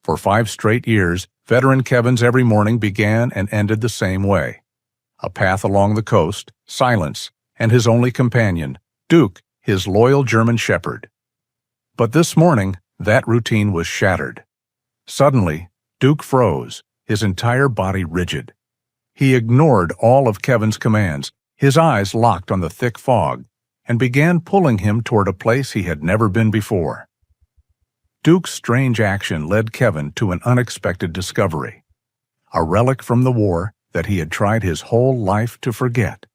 For 5 straight years, veteran Kevin's every morning began and ended the same way. A path along the coast, silence, and his only companion, Duke, his loyal German shepherd. But this morning, that routine was shattered. Suddenly, Duke froze, his entire body rigid. He ignored all of Kevin's commands, his eyes locked on the thick fog, and began pulling him toward a place he had never been before. Duke's strange action led Kevin to an unexpected discovery, a relic from the war that he had tried his whole life to forget.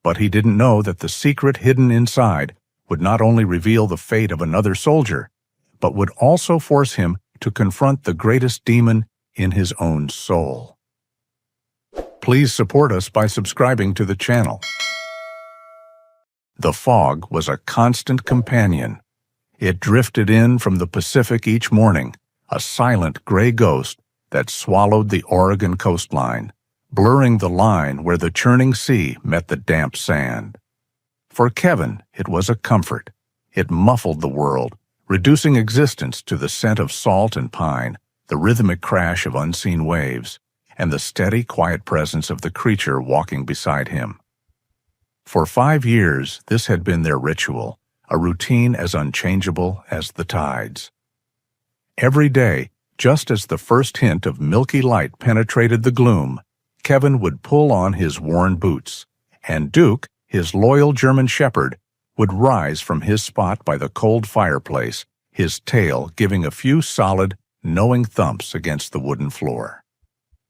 But he didn't know that the secret hidden inside would not only reveal the fate of another soldier, but would also force him to confront the greatest demon in his own soul. Please support us by subscribing to the channel. The fog was a constant companion. It drifted in from the Pacific each morning, a silent gray ghost that swallowed the Oregon coastline, blurring the line where the churning sea met the damp sand. For Kevin, it was a comfort. It muffled the world, reducing existence to the scent of salt and pine, the rhythmic crash of unseen waves, and the steady, quiet presence of the creature walking beside him. For 5 years, this had been their ritual, a routine as unchangeable as the tides. Every day, just as the first hint of milky light penetrated the gloom, Kevin would pull on his worn boots, and Duke, his loyal German shepherd, would rise from his spot by the cold fireplace, his tail giving a few solid, knowing thumps against the wooden floor.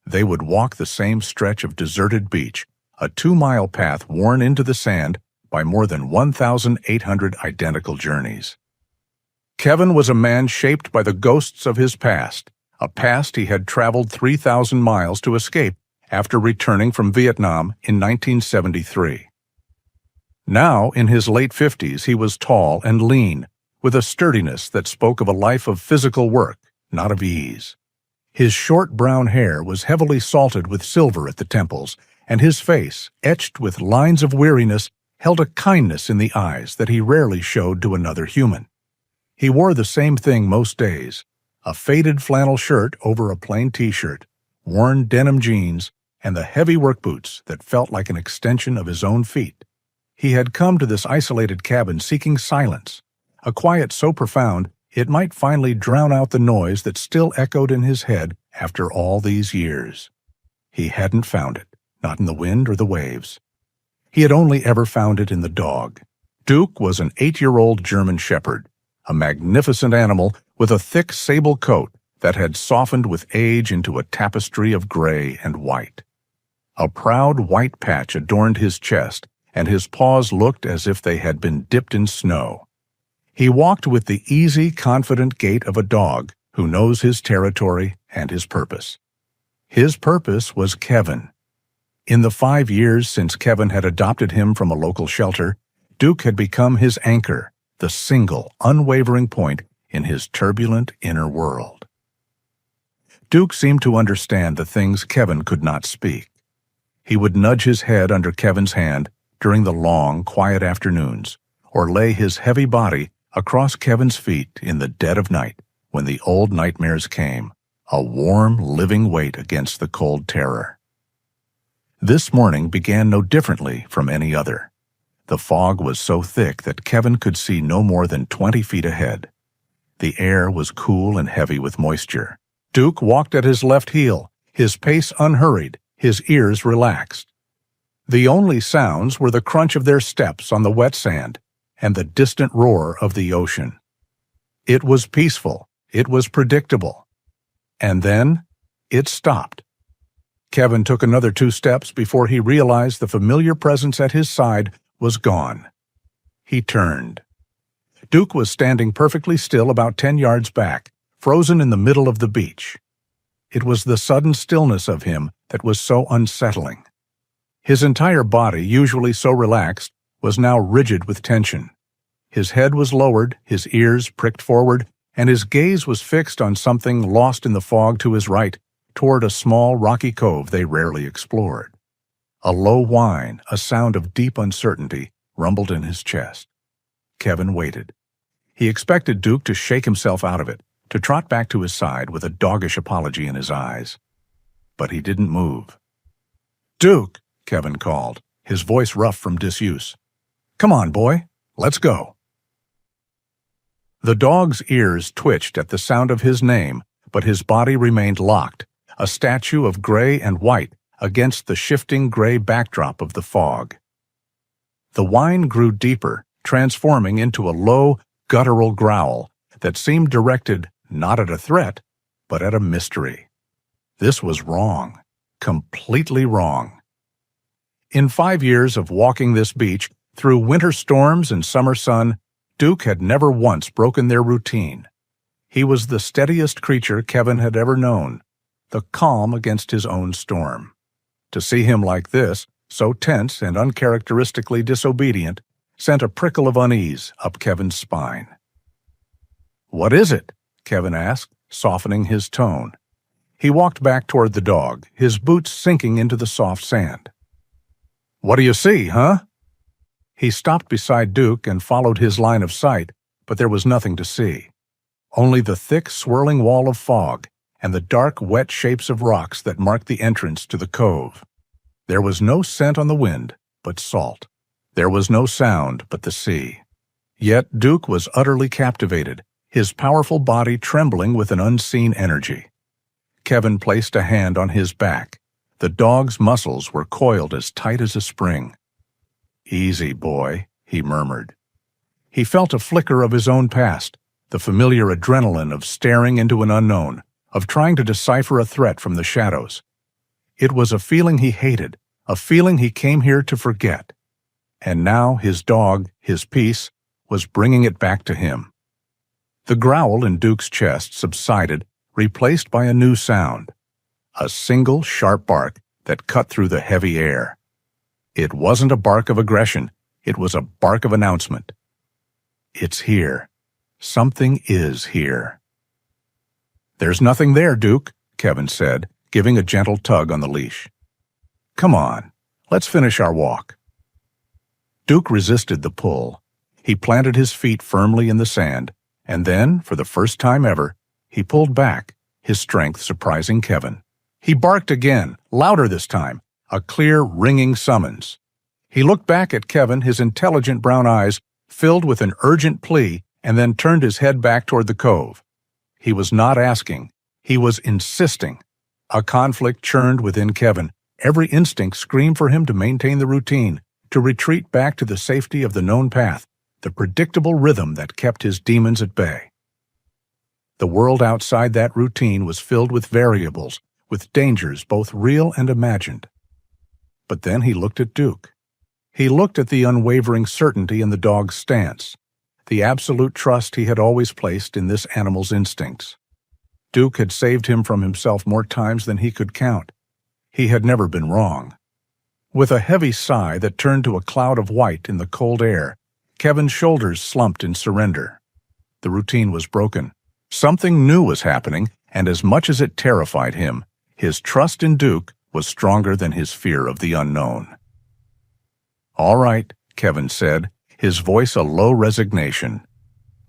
They would walk the same stretch of deserted beach, a 2-mile path worn into the sand by more than 1,800 identical journeys. Kevin was a man shaped by the ghosts of his past, a past he had traveled 3,000 miles to escape after returning from Vietnam in 1973. Now, in his late 50s, he was tall and lean, with a sturdiness that spoke of a life of physical work, not of ease. His short brown hair was heavily salted with silver at the temples, and his face, etched with lines of weariness, held a kindness in the eyes that he rarely showed to another human. He wore the same thing most days, a faded flannel shirt over a plain t-shirt, worn denim jeans, and the heavy work boots that felt like an extension of his own feet. He had come to this isolated cabin seeking silence, a quiet so profound it might finally drown out the noise that still echoed in his head after all these years. He hadn't found it, not in the wind or the waves. He had only ever found it in the dog. Duke was an 8-year-old German shepherd, a magnificent animal with a thick sable coat that had softened with age into a tapestry of gray and white. A proud white patch adorned his chest, and his paws looked as if they had been dipped in snow. He walked with the easy, confident gait of a dog who knows his territory and his purpose. His purpose was Kevin. In the 5 years since Kevin had adopted him from a local shelter, Duke had become his anchor, the single, unwavering point in his turbulent inner world. Duke seemed to understand the things Kevin could not speak. He would nudge his head under Kevin's hand during the long, quiet afternoons, or lay his heavy body across Kevin's feet in the dead of night when the old nightmares came, a warm, living weight against the cold terror. This morning began no differently from any other. The fog was so thick that Kevin could see no more than 20 feet ahead. The air was cool and heavy with moisture. Duke walked at his left heel, his pace unhurried, his ears relaxed. The only sounds were the crunch of their steps on the wet sand and the distant roar of the ocean. It was peaceful, it was predictable. And then, it stopped. Kevin took another 2 steps before he realized the familiar presence at his side was gone. He turned. Duke was standing perfectly still about 10 yards back, frozen in the middle of the beach. It was the sudden stillness of him that was so unsettling. His entire body, usually so relaxed, was now rigid with tension. His head was lowered, his ears pricked forward, and his gaze was fixed on something lost in the fog to his right, toward a small rocky cove they rarely explored. A low whine, a sound of deep uncertainty, rumbled in his chest. Kevin waited. He expected Duke to shake himself out of it, to trot back to his side with a doggish apology in his eyes. But he didn't move. "Duke," Kevin called, his voice rough from disuse. "Come on, boy, let's go." The dog's ears twitched at the sound of his name, but his body remained locked, a statue of gray and white against the shifting gray backdrop of the fog. The whine grew deeper, transforming into a low, guttural growl that seemed directed not at a threat, but at a mystery. This was wrong, completely wrong. In 5 years of walking this beach, through winter storms and summer sun, Duke had never once broken their routine. He was the steadiest creature Kevin had ever known, the calm against his own storm. To see him like this, so tense and uncharacteristically disobedient, sent a prickle of unease up Kevin's spine. "What is it?" Kevin asked, softening his tone. He walked back toward the dog, his boots sinking into the soft sand. "What do you see, huh?" He stopped beside Duke and followed his line of sight, but there was nothing to see. Only the thick, swirling wall of fog and the dark, wet shapes of rocks that marked the entrance to the cove. There was no scent on the wind, but salt. There was no sound but the sea. Yet Duke was utterly captivated, his powerful body trembling with an unseen energy. Kevin placed a hand on his back. The dog's muscles were coiled as tight as a spring. "Easy, boy," he murmured. He felt a flicker of his own past, the familiar adrenaline of staring into an unknown, of trying to decipher a threat from the shadows. It was a feeling he hated, a feeling he came here to forget. And now his dog, his peace, was bringing it back to him. The growl in Duke's chest subsided, replaced by a new sound. A single sharp bark that cut through the heavy air. It wasn't a bark of aggression, it was a bark of announcement. "It's here. Something is here." "There's nothing there, Duke," Kevin said, giving a gentle tug on the leash. "Come on, let's finish our walk." Duke resisted the pull. He planted his feet firmly in the sand, and then, for the first time ever, he pulled back, his strength surprising Kevin. He barked again, louder this time, a clear, ringing summons. He looked back at Kevin, his intelligent brown eyes filled with an urgent plea, and then turned his head back toward the cove. He was not asking, he was insisting. A conflict churned within Kevin. Every instinct screamed for him to maintain the routine, to retreat back to the safety of the known path, the predictable rhythm that kept his demons at bay. The world outside that routine was filled with variables, with dangers both real and imagined. But then he looked at Duke. He looked at the unwavering certainty in the dog's stance, the absolute trust he had always placed in this animal's instincts. Duke had saved him from himself more times than he could count. He had never been wrong. With a heavy sigh that turned to a cloud of white in the cold air, Kevin's shoulders slumped in surrender. The routine was broken. Something new was happening, and as much as it terrified him, his trust in Duke was stronger than his fear of the unknown. "All right," Kevin said, his voice a low resignation.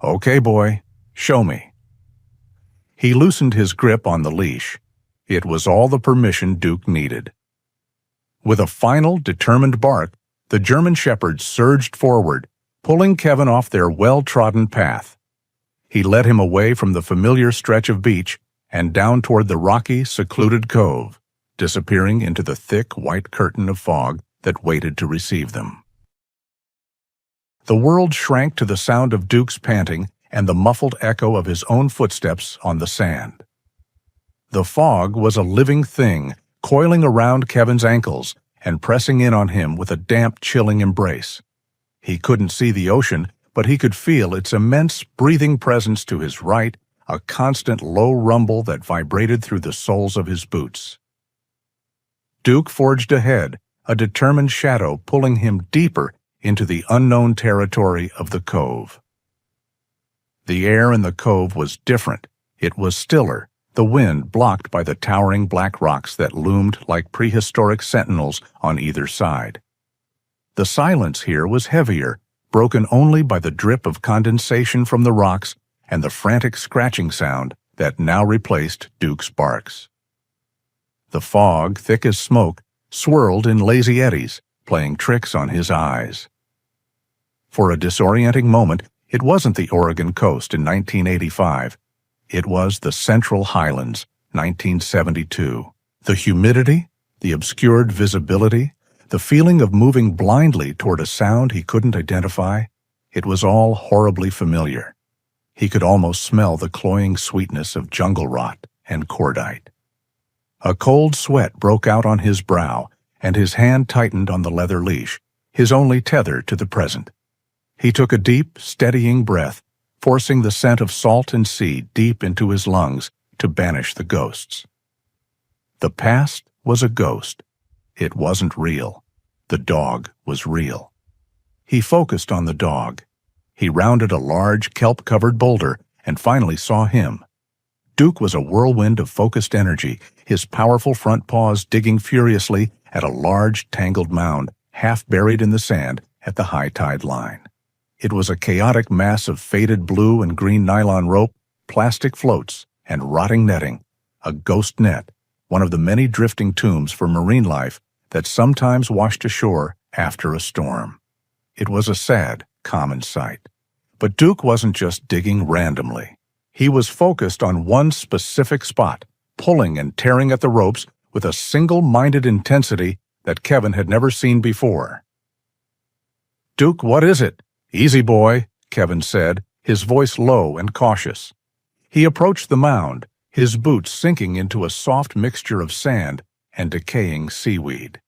"Okay, boy, show me." He loosened his grip on the leash. It was all the permission Duke needed. With a final, determined bark, the German Shepherd surged forward, pulling Kevin off their well-trodden path. He led him away from the familiar stretch of beach and down toward the rocky, secluded cove, disappearing into the thick, white curtain of fog that waited to receive them. The world shrank to the sound of Duke's panting and the muffled echo of his own footsteps on the sand. The fog was a living thing, coiling around Kevin's ankles and pressing in on him with a damp, chilling embrace. He couldn't see the ocean, but he could feel its immense, breathing presence to his right, a constant low rumble that vibrated through the soles of his boots. Duke forged ahead, a determined shadow pulling him deeper into the unknown territory of the cove. The air in the cove was different. It was stiller, the wind blocked by the towering black rocks that loomed like prehistoric sentinels on either side. The silence here was heavier, broken only by the drip of condensation from the rocks and the frantic scratching sound that now replaced Duke's barks. The fog, thick as smoke, swirled in lazy eddies, playing tricks on his eyes. For a disorienting moment, it wasn't the Oregon coast in 1985. It was the Central Highlands, 1972. The humidity, the obscured visibility, the feeling of moving blindly toward a sound he couldn't identify, it was all horribly familiar. He could almost smell the cloying sweetness of jungle rot and cordite. A cold sweat broke out on his brow, and his hand tightened on the leather leash, his only tether to the present. He took a deep, steadying breath, forcing the scent of salt and sea deep into his lungs to banish the ghosts. The past was a ghost. It wasn't real. The dog was real. He focused on the dog. He rounded a large, kelp-covered boulder and finally saw him. Duke was a whirlwind of focused energy, his powerful front paws digging furiously at a large, tangled mound half buried in the sand at the high tide line. It was a chaotic mass of faded blue and green nylon rope, plastic floats, and rotting netting, a ghost net, one of the many drifting tombs for marine life that sometimes washed ashore after a storm. It was a sad, common sight. But Duke wasn't just digging randomly. He was focused on one specific spot, pulling and tearing at the ropes with a single-minded intensity that Kevin had never seen before. "Duke, what is it?" "Easy, boy," Kevin said, his voice low and cautious. He approached the mound, his boots sinking into a soft mixture of sand and decaying seaweed.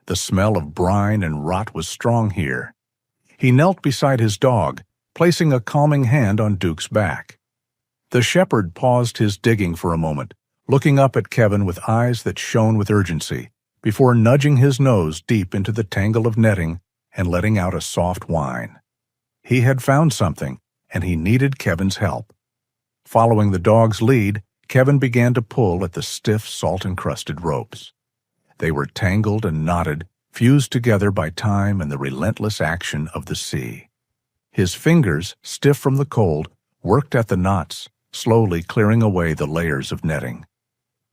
The smell of brine and rot was strong here. He knelt beside his dog, placing a calming hand on Duke's back. The shepherd paused his digging for a moment, looking up at Kevin with eyes that shone with urgency, before nudging his nose deep into the tangle of netting and letting out a soft whine. He had found something, and he needed Kevin's help. Following the dog's lead, Kevin began to pull at the stiff, salt-encrusted ropes. They were tangled and knotted, fused together by time and the relentless action of the sea. His fingers, stiff from the cold, worked at the knots, slowly clearing away the layers of netting.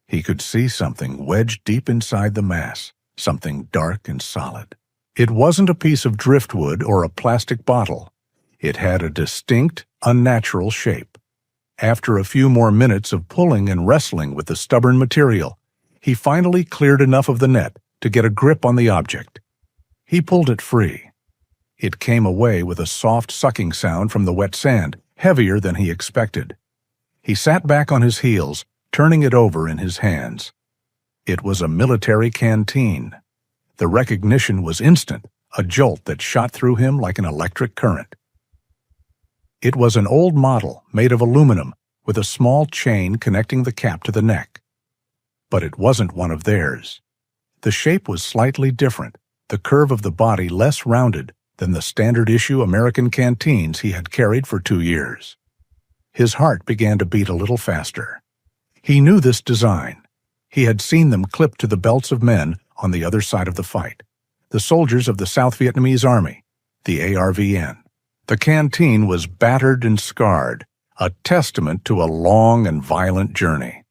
He could see something wedged deep inside the mass, something dark and solid. It wasn't a piece of driftwood or a plastic bottle. It had a distinct, unnatural shape. After a few more minutes of pulling and wrestling with the stubborn material, he finally cleared enough of the net to get a grip on the object. He pulled it free. It came away with a soft sucking sound from the wet sand, heavier than he expected. He sat back on his heels, turning it over in his hands. It was a military canteen. The recognition was instant, a jolt that shot through him like an electric current. It was an old model made of aluminum with a small chain connecting the cap to the neck. But it wasn't one of theirs. The shape was slightly different, the curve of the body less rounded than the standard-issue American canteens he had carried for 2 years. His heart began to beat a little faster. He knew this design. He had seen them clipped to the belts of men on the other side of the fight, the soldiers of the South Vietnamese Army, the ARVN. The canteen was battered and scarred, a testament to a long and violent journey.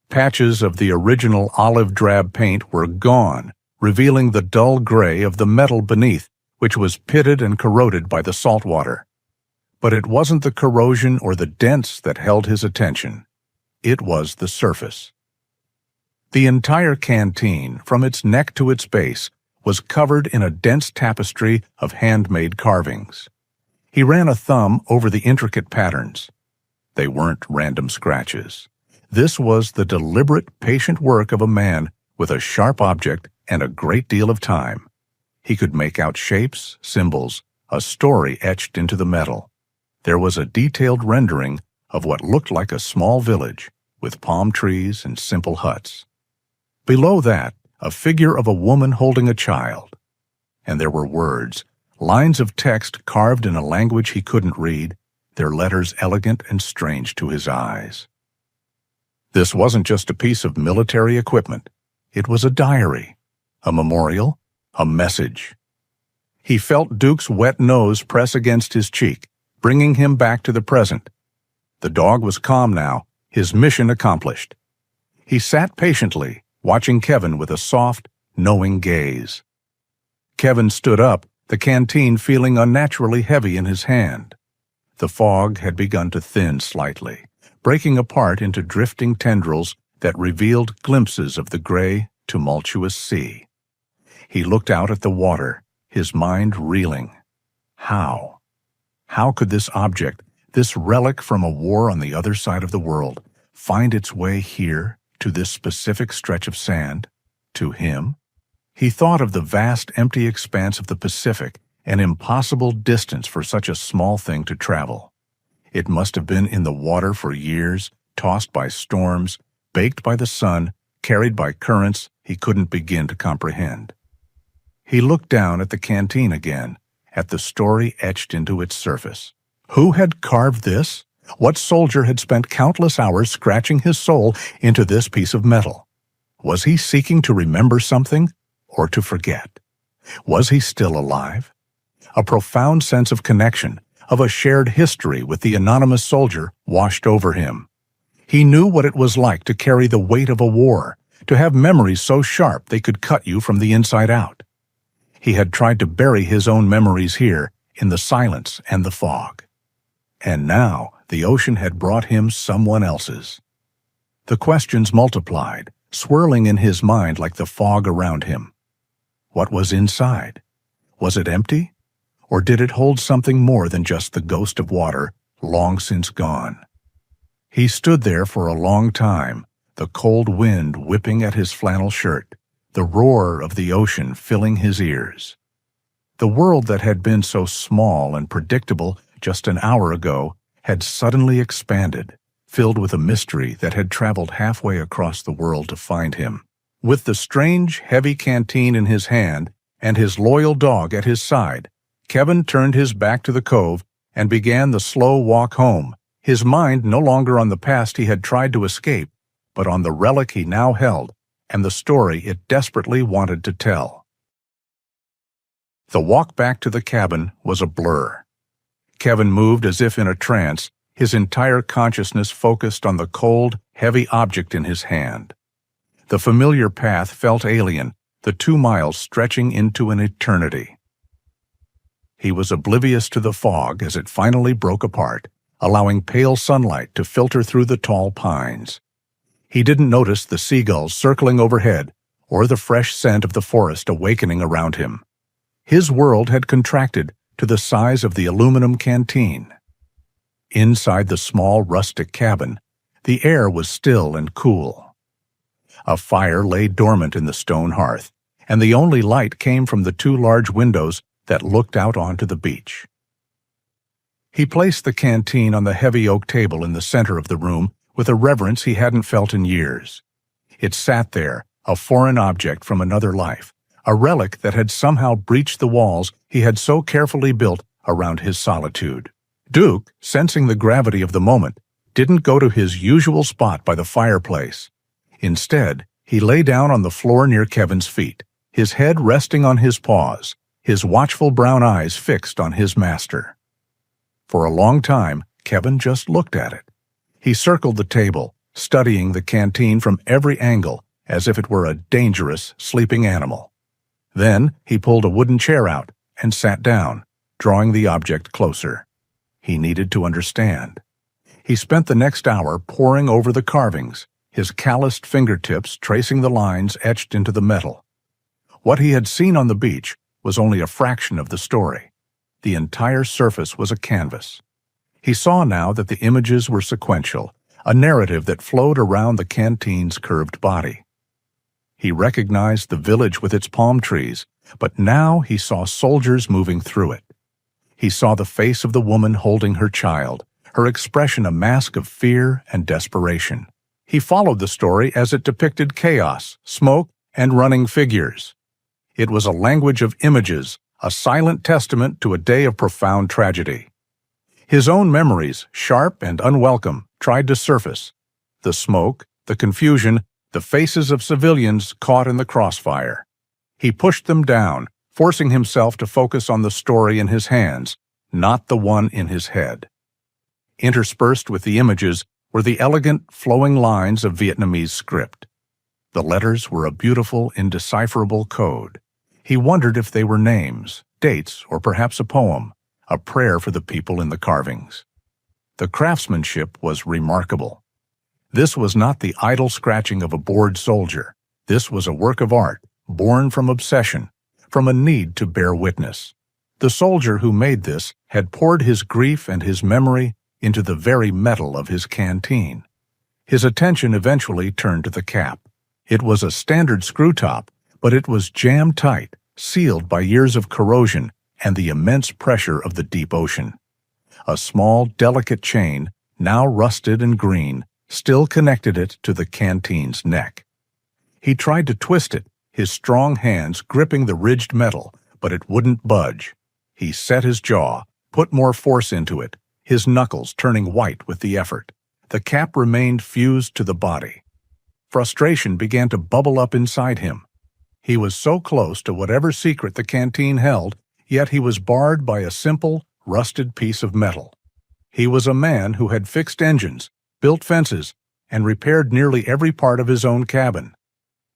Patches of the original olive drab paint were gone, revealing the dull gray of the metal beneath, which was pitted and corroded by the salt water. But it wasn't the corrosion or the dents that held his attention. It was the surface. The entire canteen, from its neck to its base, was covered in a dense tapestry of handmade carvings. He ran a thumb over the intricate patterns. They weren't random scratches. This was the deliberate, patient work of a man with a sharp object and a great deal of time. He could make out shapes, symbols, a story etched into the metal. There was a detailed rendering of what looked like a small village, with palm trees and simple huts. Below that, a figure of a woman holding a child. And there were words, lines of text carved in a language he couldn't read, their letters elegant and strange to his eyes. This wasn't just a piece of military equipment. It was a diary, a memorial, a message. He felt Duke's wet nose press against his cheek, bringing him back to the present, The dog was calm now, his mission accomplished. He sat patiently, watching Kevin with a soft, knowing gaze. Kevin stood up, the canteen feeling unnaturally heavy in his hand. The fog had begun to thin slightly, breaking apart into drifting tendrils that revealed glimpses of the gray, tumultuous sea. He looked out at the water, his mind reeling. How? How could this object, this relic from a war on the other side of the world, find its way here, to this specific stretch of sand, to him? He thought of the vast empty expanse of the Pacific, an impossible distance for such a small thing to travel. It must have been in the water for years, tossed by storms, baked by the sun, carried by currents he couldn't begin to comprehend. He looked down at the canteen again, at the story etched into its surface. Who had carved this? What soldier had spent countless hours scratching his soul into this piece of metal? Was he seeking to remember something, or to forget? Was he still alive? A profound sense of connection, of a shared history with the anonymous soldier, washed over him. He knew what it was like to carry the weight of a war, to have memories so sharp they could cut you from the inside out. He had tried to bury his own memories here, in the silence and the fog. And now the ocean had brought him someone else's. The questions multiplied, swirling in his mind like the fog around him. What was inside? Was it empty? Or did it hold something more than just the ghost of water, long since gone? He stood there for a long time, the cold wind whipping at his flannel shirt, the roar of the ocean filling his ears. The world that had been so small and predictable just an hour ago had suddenly expanded, filled with a mystery that had traveled halfway across the world to find him. With the strange, heavy canteen in his hand and his loyal dog at his side, Kevin turned his back to the cove and began the slow walk home, his mind no longer on the past he had tried to escape, but on the relic he now held and the story it desperately wanted to tell. The walk back to the cabin was a blur. Kevin moved as if in a trance, his entire consciousness focused on the cold, heavy object in his hand. The familiar path felt alien, the 2 miles stretching into an eternity. He was oblivious to the fog as it finally broke apart, allowing pale sunlight to filter through the tall pines. He didn't notice the seagulls circling overhead or the fresh scent of the forest awakening around him. His world had contracted to the size of the aluminum canteen. Inside the small rustic cabin, the air was still and cool. A fire lay dormant in the stone hearth, and the only light came from the 2 large windows that looked out onto the beach. He placed the canteen on the heavy oak table in the center of the room with a reverence he hadn't felt in years. It sat there, a foreign object from another life, a relic that had somehow breached the walls he had so carefully built around his solitude. Duke, sensing the gravity of the moment, didn't go to his usual spot by the fireplace. Instead, he lay down on the floor near Kevin's feet, his head resting on his paws, his watchful brown eyes fixed on his master. For a long time, Kevin just looked at it. He circled the table, studying the canteen from every angle as if it were a dangerous, sleeping animal. Then he pulled a wooden chair out and sat down, drawing the object closer. He needed to understand. He spent the next hour poring over the carvings, his calloused fingertips tracing the lines etched into the metal. What he had seen on the beach was only a fraction of the story. The entire surface was a canvas. He saw now that the images were sequential, a narrative that flowed around the canteen's curved body. He recognized the village with its palm trees, but now he saw soldiers moving through it. He saw the face of the woman holding her child, her expression a mask of fear and desperation. He followed the story as it depicted chaos, smoke, and running figures. It was a language of images, a silent testament to a day of profound tragedy. His own memories, sharp and unwelcome, tried to surface. The smoke, the confusion, the faces of civilians caught in the crossfire. He pushed them down, forcing himself to focus on the story in his hands, not the one in his head. Interspersed with the images were the elegant, flowing lines of Vietnamese script. The letters were a beautiful, indecipherable code. He wondered if they were names, dates, or perhaps a poem, a prayer for the people in the carvings. The craftsmanship was remarkable. This was not the idle scratching of a bored soldier. This was a work of art, born from obsession, from a need to bear witness. The soldier who made this had poured his grief and his memory into the very metal of his canteen. His attention eventually turned to the cap. It was a standard screw top, but it was jammed tight, sealed by years of corrosion and the immense pressure of the deep ocean. A small, delicate chain, now rusted and green, still connected it to the canteen's neck. He tried to twist it, his strong hands gripping the ridged metal, but it wouldn't budge. He set his jaw, put more force into it, his knuckles turning white with the effort. The cap remained fused to the body. Frustration began to bubble up inside him. He was so close to whatever secret the canteen held, yet he was barred by a simple, rusted piece of metal. He was a man who had fixed engines, built fences, and repaired nearly every part of his own cabin.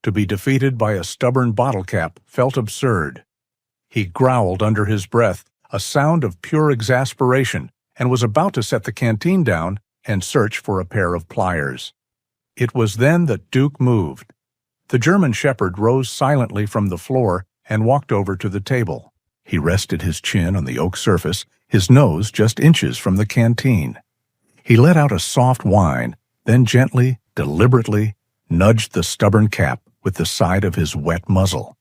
To be defeated by a stubborn bottle cap felt absurd. He growled under his breath, a sound of pure exasperation, and was about to set the canteen down and search for a pair of pliers. It was then that Duke moved. The German shepherd rose silently from the floor and walked over to the table. He rested his chin on the oak surface, his nose just inches from the canteen. He let out a soft whine, then gently, deliberately, nudged the stubborn cap with the side of his wet muzzle.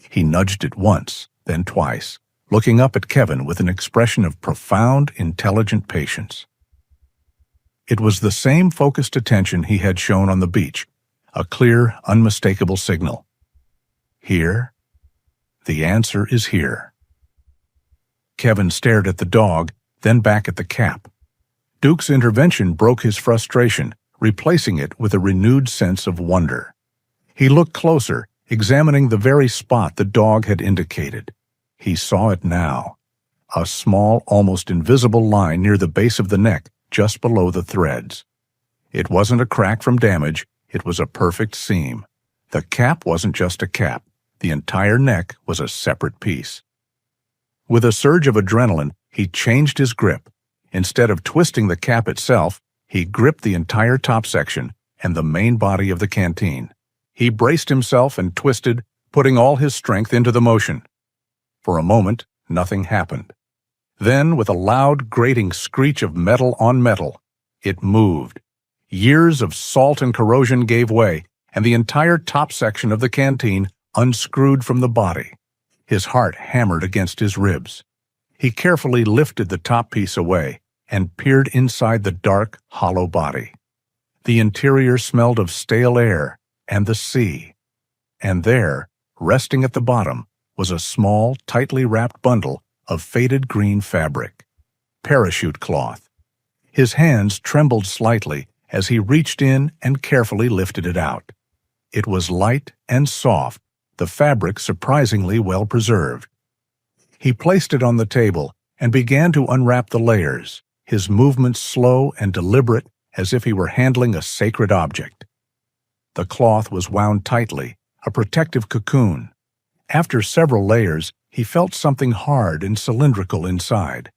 He nudged it once, then twice, looking up at Kevin with an expression of profound, intelligent patience. It was the same focused attention he had shown on the beach, a clear, unmistakable signal. Here? The answer is here. Kevin stared at the dog, then back at the cap. Duke's intervention broke his frustration, replacing it with a renewed sense of wonder. He looked closer, examining the very spot the dog had indicated. He saw it now. A small, almost invisible line near the base of the neck, just below the threads. It wasn't a crack from damage, it was a perfect seam. The cap wasn't just a cap. The entire neck was a separate piece. With a surge of adrenaline, he changed his grip. Instead of twisting the cap itself, he gripped the entire top section and the main body of the canteen. He braced himself and twisted, putting all his strength into the motion. For a moment, nothing happened. Then, with a loud, grating screech of metal on metal, it moved. Years of salt and corrosion gave way, and the entire top section of the canteen unscrewed from the body. His heart hammered against his ribs. He carefully lifted the top piece away and peered inside the dark, hollow body. The interior smelled of stale air and the sea. And there, resting at the bottom, was a small, tightly wrapped bundle of faded green fabric. Parachute cloth. His hands trembled slightly as he reached in and carefully lifted it out. It was light and soft, the fabric surprisingly well preserved. He placed it on the table and began to unwrap the layers, his movements slow and deliberate as if he were handling a sacred object. The cloth was wound tightly, a protective cocoon. After several layers, he felt something hard and cylindrical inside.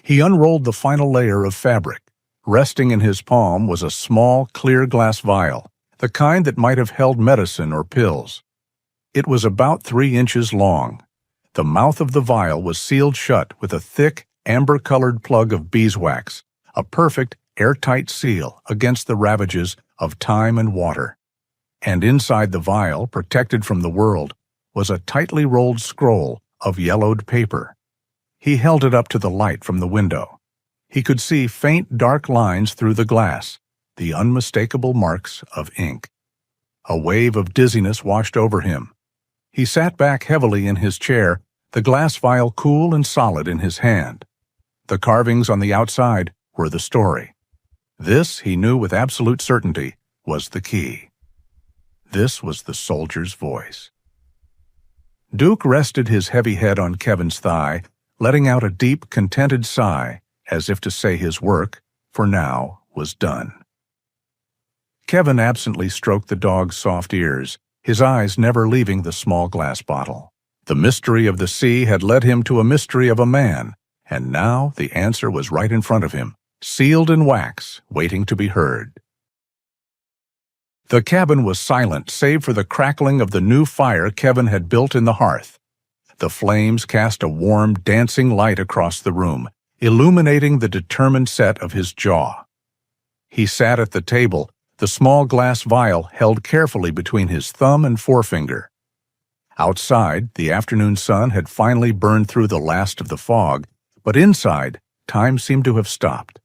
He unrolled the final layer of fabric. Resting in his palm was a small, clear glass vial, the kind that might have held medicine or pills. It was about 3 inches long. The mouth of the vial was sealed shut with a thick, amber-colored plug of beeswax, a perfect, airtight seal against the ravages of time and water. And inside the vial, protected from the world, was a tightly rolled scroll of yellowed paper. He held it up to the light from the window. He could see faint dark lines through the glass, the unmistakable marks of ink. A wave of dizziness washed over him. He sat back heavily in his chair, the glass vial cool and solid in his hand. The carvings on the outside were the story. This, he knew with absolute certainty, was the key. This was the soldier's voice. Duke rested his heavy head on Kevin's thigh, letting out a deep, contented sigh, as if to say his work, for now, was done. Kevin absently stroked the dog's soft ears, his eyes never leaving the small glass bottle. The mystery of the sea had led him to a mystery of a man, and now the answer was right in front of him, sealed in wax, waiting to be heard. The cabin was silent save for the crackling of the new fire Kevin had built in the hearth. The flames cast a warm, dancing light across the room, illuminating the determined set of his jaw. He sat at the table, the small glass vial held carefully between his thumb and forefinger. Outside, the afternoon sun had finally burned through the last of the fog, but inside, time seemed to have stopped.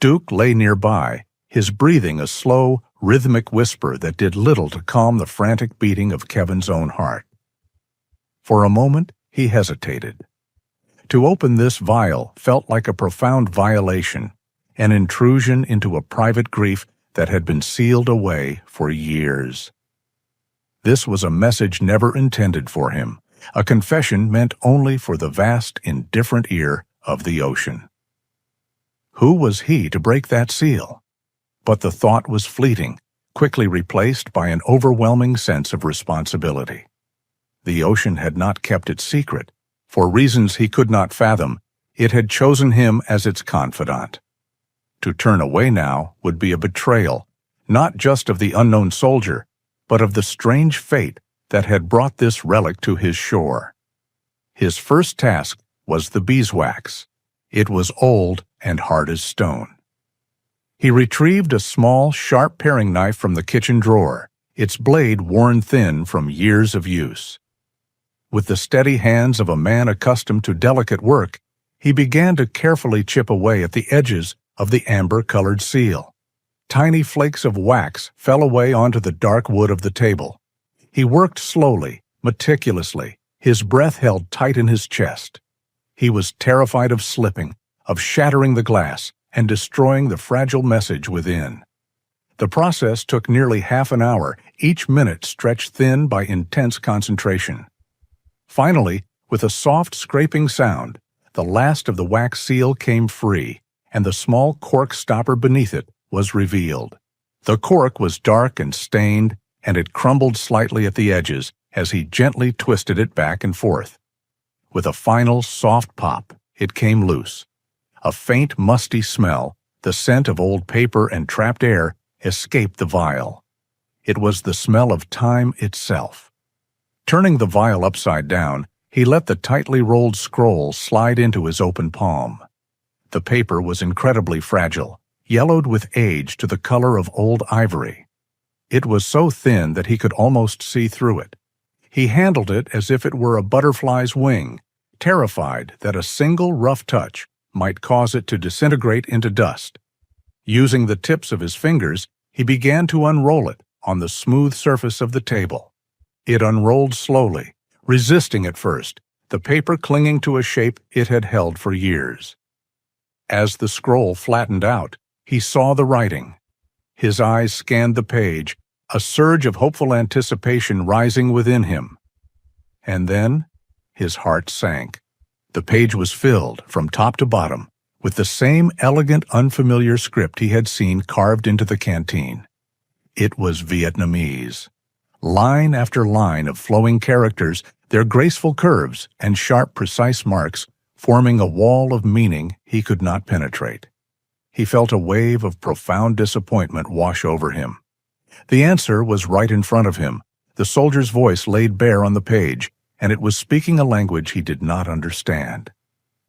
Duke lay nearby, his breathing a slow, rhythmic whisper that did little to calm the frantic beating of Kevin's own heart. For a moment, he hesitated. To open this vial felt like a profound violation, an intrusion into a private grief that had been sealed away for years. This was a message never intended for him, a confession meant only for the vast, indifferent ear of the ocean. Who was he to break that seal? But the thought was fleeting, quickly replaced by an overwhelming sense of responsibility. The ocean had not kept it secret. For reasons he could not fathom, it had chosen him as its confidant. To turn away now would be a betrayal, not just of the unknown soldier, but of the strange fate that had brought this relic to his shore. His first task was the beeswax. It was old and hard as stone. He retrieved a small, sharp paring knife from the kitchen drawer, its blade worn thin from years of use. With the steady hands of a man accustomed to delicate work, he began to carefully chip away at the edges of the amber-colored seal. Tiny flakes of wax fell away onto the dark wood of the table. He worked slowly, meticulously, his breath held tight in his chest. He was terrified of slipping, of shattering the glass, and destroying the fragile message within. The process took nearly half an hour, each minute stretched thin by intense concentration. Finally, with a soft scraping sound, the last of the wax seal came free, and the small cork stopper beneath it was revealed. The cork was dark and stained, and it crumbled slightly at the edges as he gently twisted it back and forth. With a final soft pop, it came loose. A faint, musty smell, the scent of old paper and trapped air, escaped the vial. It was the smell of time itself. Turning the vial upside down, he let the tightly rolled scroll slide into his open palm. The paper was incredibly fragile, yellowed with age to the color of old ivory. It was so thin that he could almost see through it. He handled it as if it were a butterfly's wing, terrified that a single rough touch might cause it to disintegrate into dust. Using the tips of his fingers, he began to unroll it on the smooth surface of the table. It unrolled slowly, resisting at first, the paper clinging to a shape it had held for years. As the scroll flattened out, he saw the writing. His eyes scanned the page, a surge of hopeful anticipation rising within him. And then, his heart sank. The page was filled, from top to bottom, with the same elegant, unfamiliar script he had seen carved into the canteen. It was Vietnamese. Line after line of flowing characters, their graceful curves and sharp, precise marks forming a wall of meaning he could not penetrate. He felt a wave of profound disappointment wash over him. The answer was right in front of him, the soldier's voice laid bare on the page, and it was speaking a language he did not understand.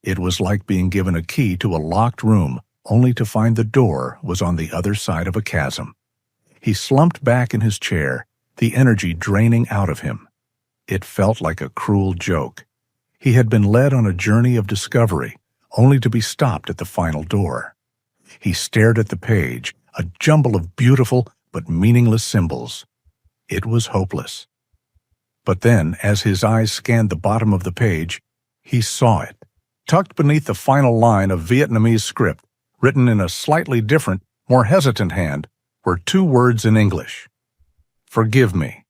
It was like being given a key to a locked room, only to find the door was on the other side of a chasm. He slumped back in his chair, the energy draining out of him. It felt like a cruel joke. He had been led on a journey of discovery, only to be stopped at the final door. He stared at the page, a jumble of beautiful but meaningless symbols. It was hopeless. But then, as his eyes scanned the bottom of the page, he saw it. Tucked beneath the final line of Vietnamese script, written in a slightly different, more hesitant hand, were two words in English. Forgive me.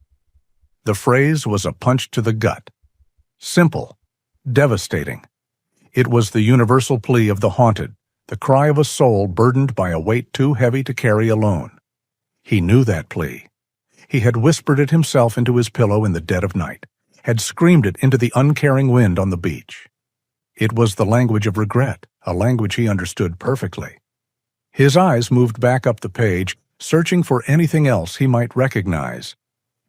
The phrase was a punch to the gut. Simple, devastating. It was the universal plea of the haunted, the cry of a soul burdened by a weight too heavy to carry alone. He knew that plea. He had whispered it himself into his pillow in the dead of night, had screamed it into the uncaring wind on the beach. It was the language of regret, a language he understood perfectly. His eyes moved back up the page, searching for anything else he might recognize.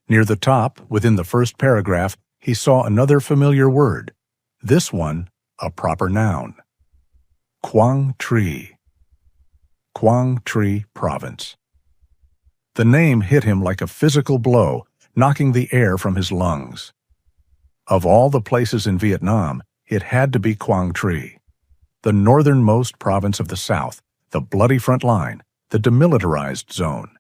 Near the top, within the first paragraph, he saw another familiar word, this one a proper noun. Quang Tri. Quang Tri Province. The name hit him like a physical blow, knocking the air from his lungs. Of all the places in Vietnam, it had to be Quang Tri, the northernmost province of the South, the bloody front line, the demilitarized zone.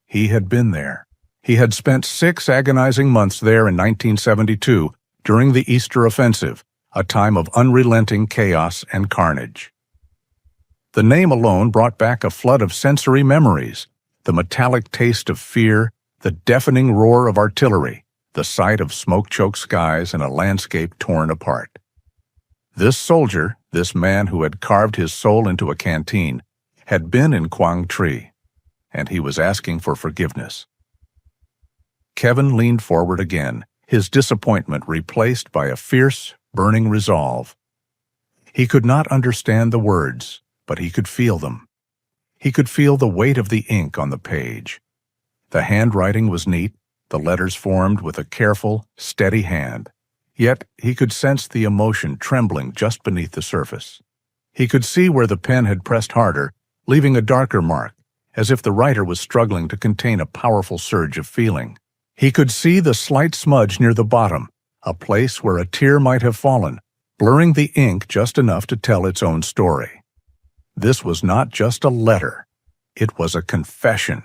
He had been there. He had spent 6 agonizing months there in 1972 during the Easter Offensive, a time of unrelenting chaos and carnage. The name alone brought back a flood of sensory memories, the metallic taste of fear, the deafening roar of artillery, the sight of smoke-choked skies and a landscape torn apart. This soldier, this man who had carved his soul into a canteen, had been in Quang Tri, and he was asking for forgiveness. Kevin leaned forward again, his disappointment replaced by a fierce, burning resolve. He could not understand the words, but he could feel them. He could feel the weight of the ink on the page. The handwriting was neat, the letters formed with a careful, steady hand. Yet he could sense the emotion trembling just beneath the surface. He could see where the pen had pressed harder, leaving a darker mark, as if the writer was struggling to contain a powerful surge of feeling. He could see the slight smudge near the bottom, a place where a tear might have fallen, blurring the ink just enough to tell its own story. This was not just a letter. It was a confession.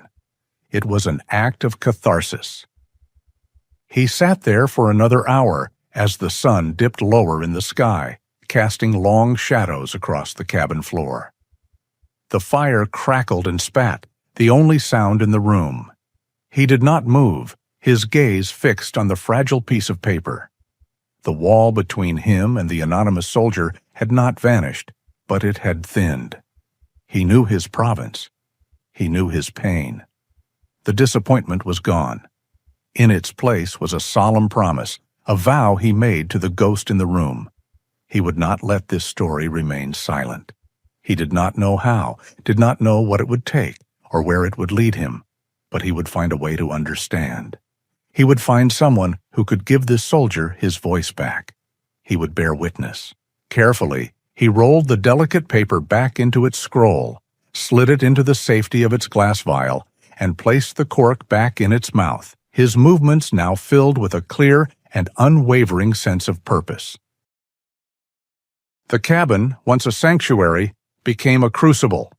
It was an act of catharsis. He sat there for another hour as the sun dipped lower in the sky, casting long shadows across the cabin floor. The fire crackled and spat, the only sound in the room. He did not move, his gaze fixed on the fragile piece of paper. The wall between him and the anonymous soldier had not vanished, but it had thinned. He knew his province. He knew his pain. The disappointment was gone. In its place was a solemn promise, a vow he made to the ghost in the room. He would not let this story remain silent. He did not know how, did not know what it would take, or where it would lead him, but he would find a way to understand. He would find someone who could give this soldier his voice back. He would bear witness. Carefully, he rolled the delicate paper back into its scroll, slid it into the safety of its glass vial, and placed the cork back in its mouth, his movements now filled with a clear and unwavering sense of purpose. The cabin, once a sanctuary, became a crucible.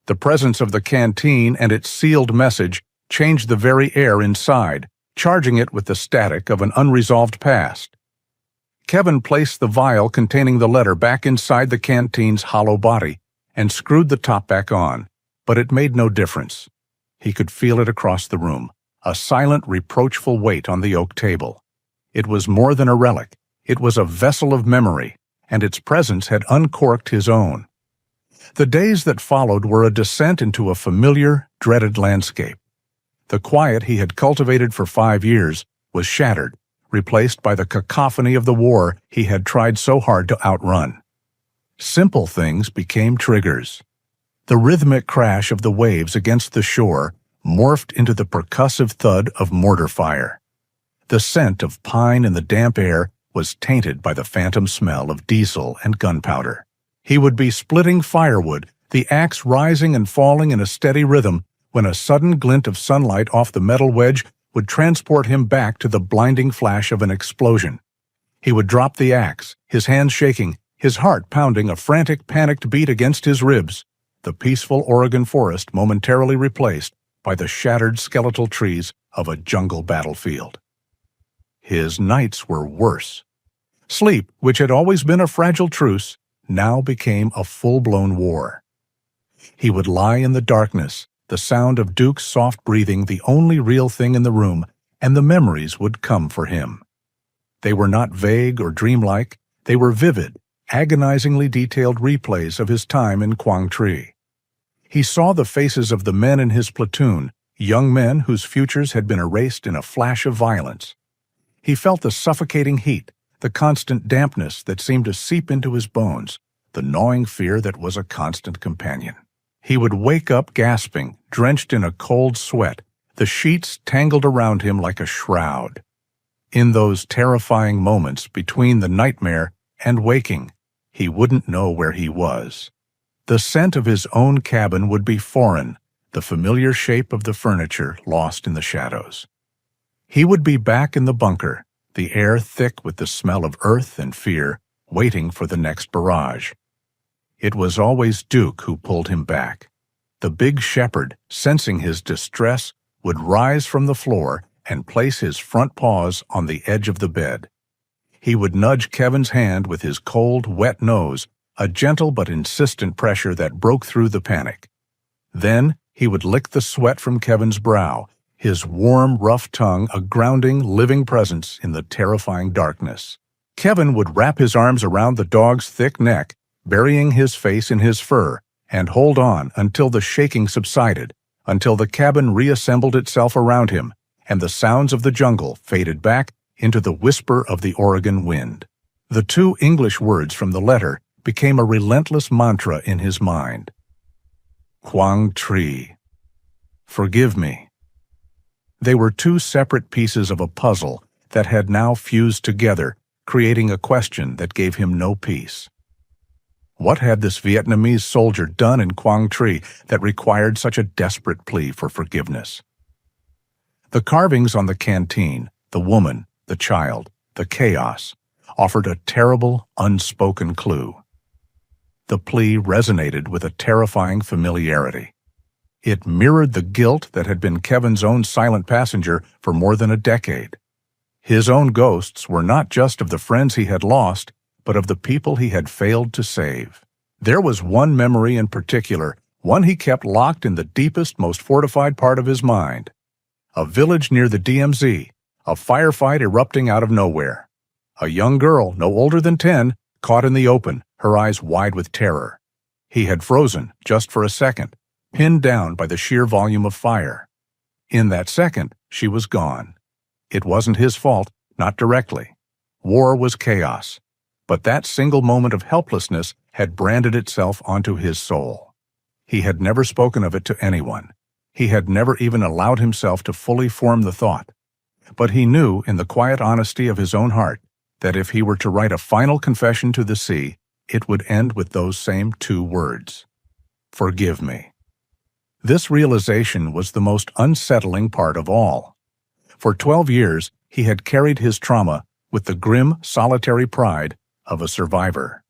The presence of the canteen and its sealed message changed the very air inside, charging it with the static of an unresolved past. Kevin placed the vial containing the letter back inside the canteen's hollow body and screwed the top back on, but it made no difference. He could feel it across the room, a silent, reproachful weight on the oak table. It was more than a relic. It was a vessel of memory, and its presence had uncorked his own. The days that followed were a descent into a familiar, dreaded landscape. The quiet he had cultivated for 5 years was shattered, replaced by the cacophony of the war he had tried so hard to outrun. Simple things became triggers. The rhythmic crash of the waves against the shore morphed into the percussive thud of mortar fire. The scent of pine in the damp air was tainted by the phantom smell of diesel and gunpowder. He would be splitting firewood, the axe rising and falling in a steady rhythm, when a sudden glint of sunlight off the metal wedge would transport him back to the blinding flash of an explosion. He would drop the axe, his hands shaking, his heart pounding a frantic, panicked beat against his ribs, the peaceful Oregon forest momentarily replaced by the shattered skeletal trees of a jungle battlefield. His nights were worse. Sleep, which had always been a fragile truce, now became a full-blown war. He would lie in the darkness, the sound of Duke's soft breathing the only real thing in the room, and the memories would come for him. They were not vague or dreamlike, they were vivid, agonizingly detailed replays of his time in Quang Tri. He saw the faces of the men in his platoon, young men whose futures had been erased in a flash of violence. He felt the suffocating heat, the constant dampness that seemed to seep into his bones, the gnawing fear that was a constant companion. He would wake up gasping, drenched in a cold sweat, the sheets tangled around him like a shroud. In those terrifying moments between the nightmare and waking, he wouldn't know where he was. The scent of his own cabin would be foreign, the familiar shape of the furniture lost in the shadows. He would be back in the bunker, the air thick with the smell of earth and fear, waiting for the next barrage. It was always Duke who pulled him back. The big shepherd, sensing his distress, would rise from the floor and place his front paws on the edge of the bed. He would nudge Kevin's hand with his cold, wet nose, a gentle but insistent pressure that broke through the panic. Then he would lick the sweat from Kevin's brow, his warm, rough tongue a grounding, living presence in the terrifying darkness. Kevin would wrap his arms around the dog's thick neck, burying his face in his fur, and hold on until the shaking subsided, until the cabin reassembled itself around him, and the sounds of the jungle faded back into the whisper of the Oregon wind. The 2 English words from the letter became a relentless mantra in his mind. Quang Tri. Forgive me. They were 2 separate pieces of a puzzle that had now fused together, creating a question that gave him no peace. What had this Vietnamese soldier done in Quang Tri that required such a desperate plea for forgiveness? The carvings on the canteen, the woman, the child, the chaos, offered a terrible, unspoken clue. The plea resonated with a terrifying familiarity. It mirrored the guilt that had been Kevin's own silent passenger for more than a decade. His own ghosts were not just of the friends he had lost, but of the people he had failed to save. There was one memory in particular, one he kept locked in the deepest, most fortified part of his mind. A village near the DMZ, a firefight erupting out of nowhere. A young girl, no older than 10, caught in the open, her eyes wide with terror. He had frozen, just for a second, pinned down by the sheer volume of fire. In that second, she was gone. It wasn't his fault, not directly. War was chaos. But that single moment of helplessness had branded itself onto his soul. He had never spoken of it to anyone. He had never even allowed himself to fully form the thought. But he knew in the quiet honesty of his own heart that if he were to write a final confession to the sea, it would end with those same 2 words. Forgive me. This realization was the most unsettling part of all. For 12 years, he had carried his trauma with the grim, solitary pride of a survivor.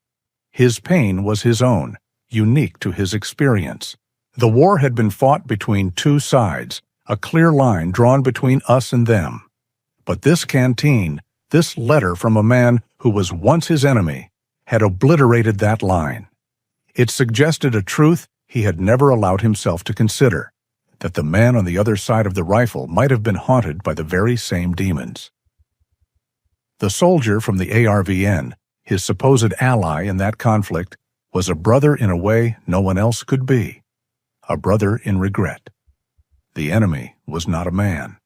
His pain was his own, unique to his experience. The war had been fought between 2 sides, a clear line drawn between us and them. But this canteen, this letter from a man who was once his enemy, had obliterated that line. It suggested a truth he had never allowed himself to consider, that the man on the other side of the rifle might have been haunted by the very same demons. The soldier from the ARVN, his supposed ally in that conflict, was a brother in a way no one else could be, a brother in regret. The enemy was not a man.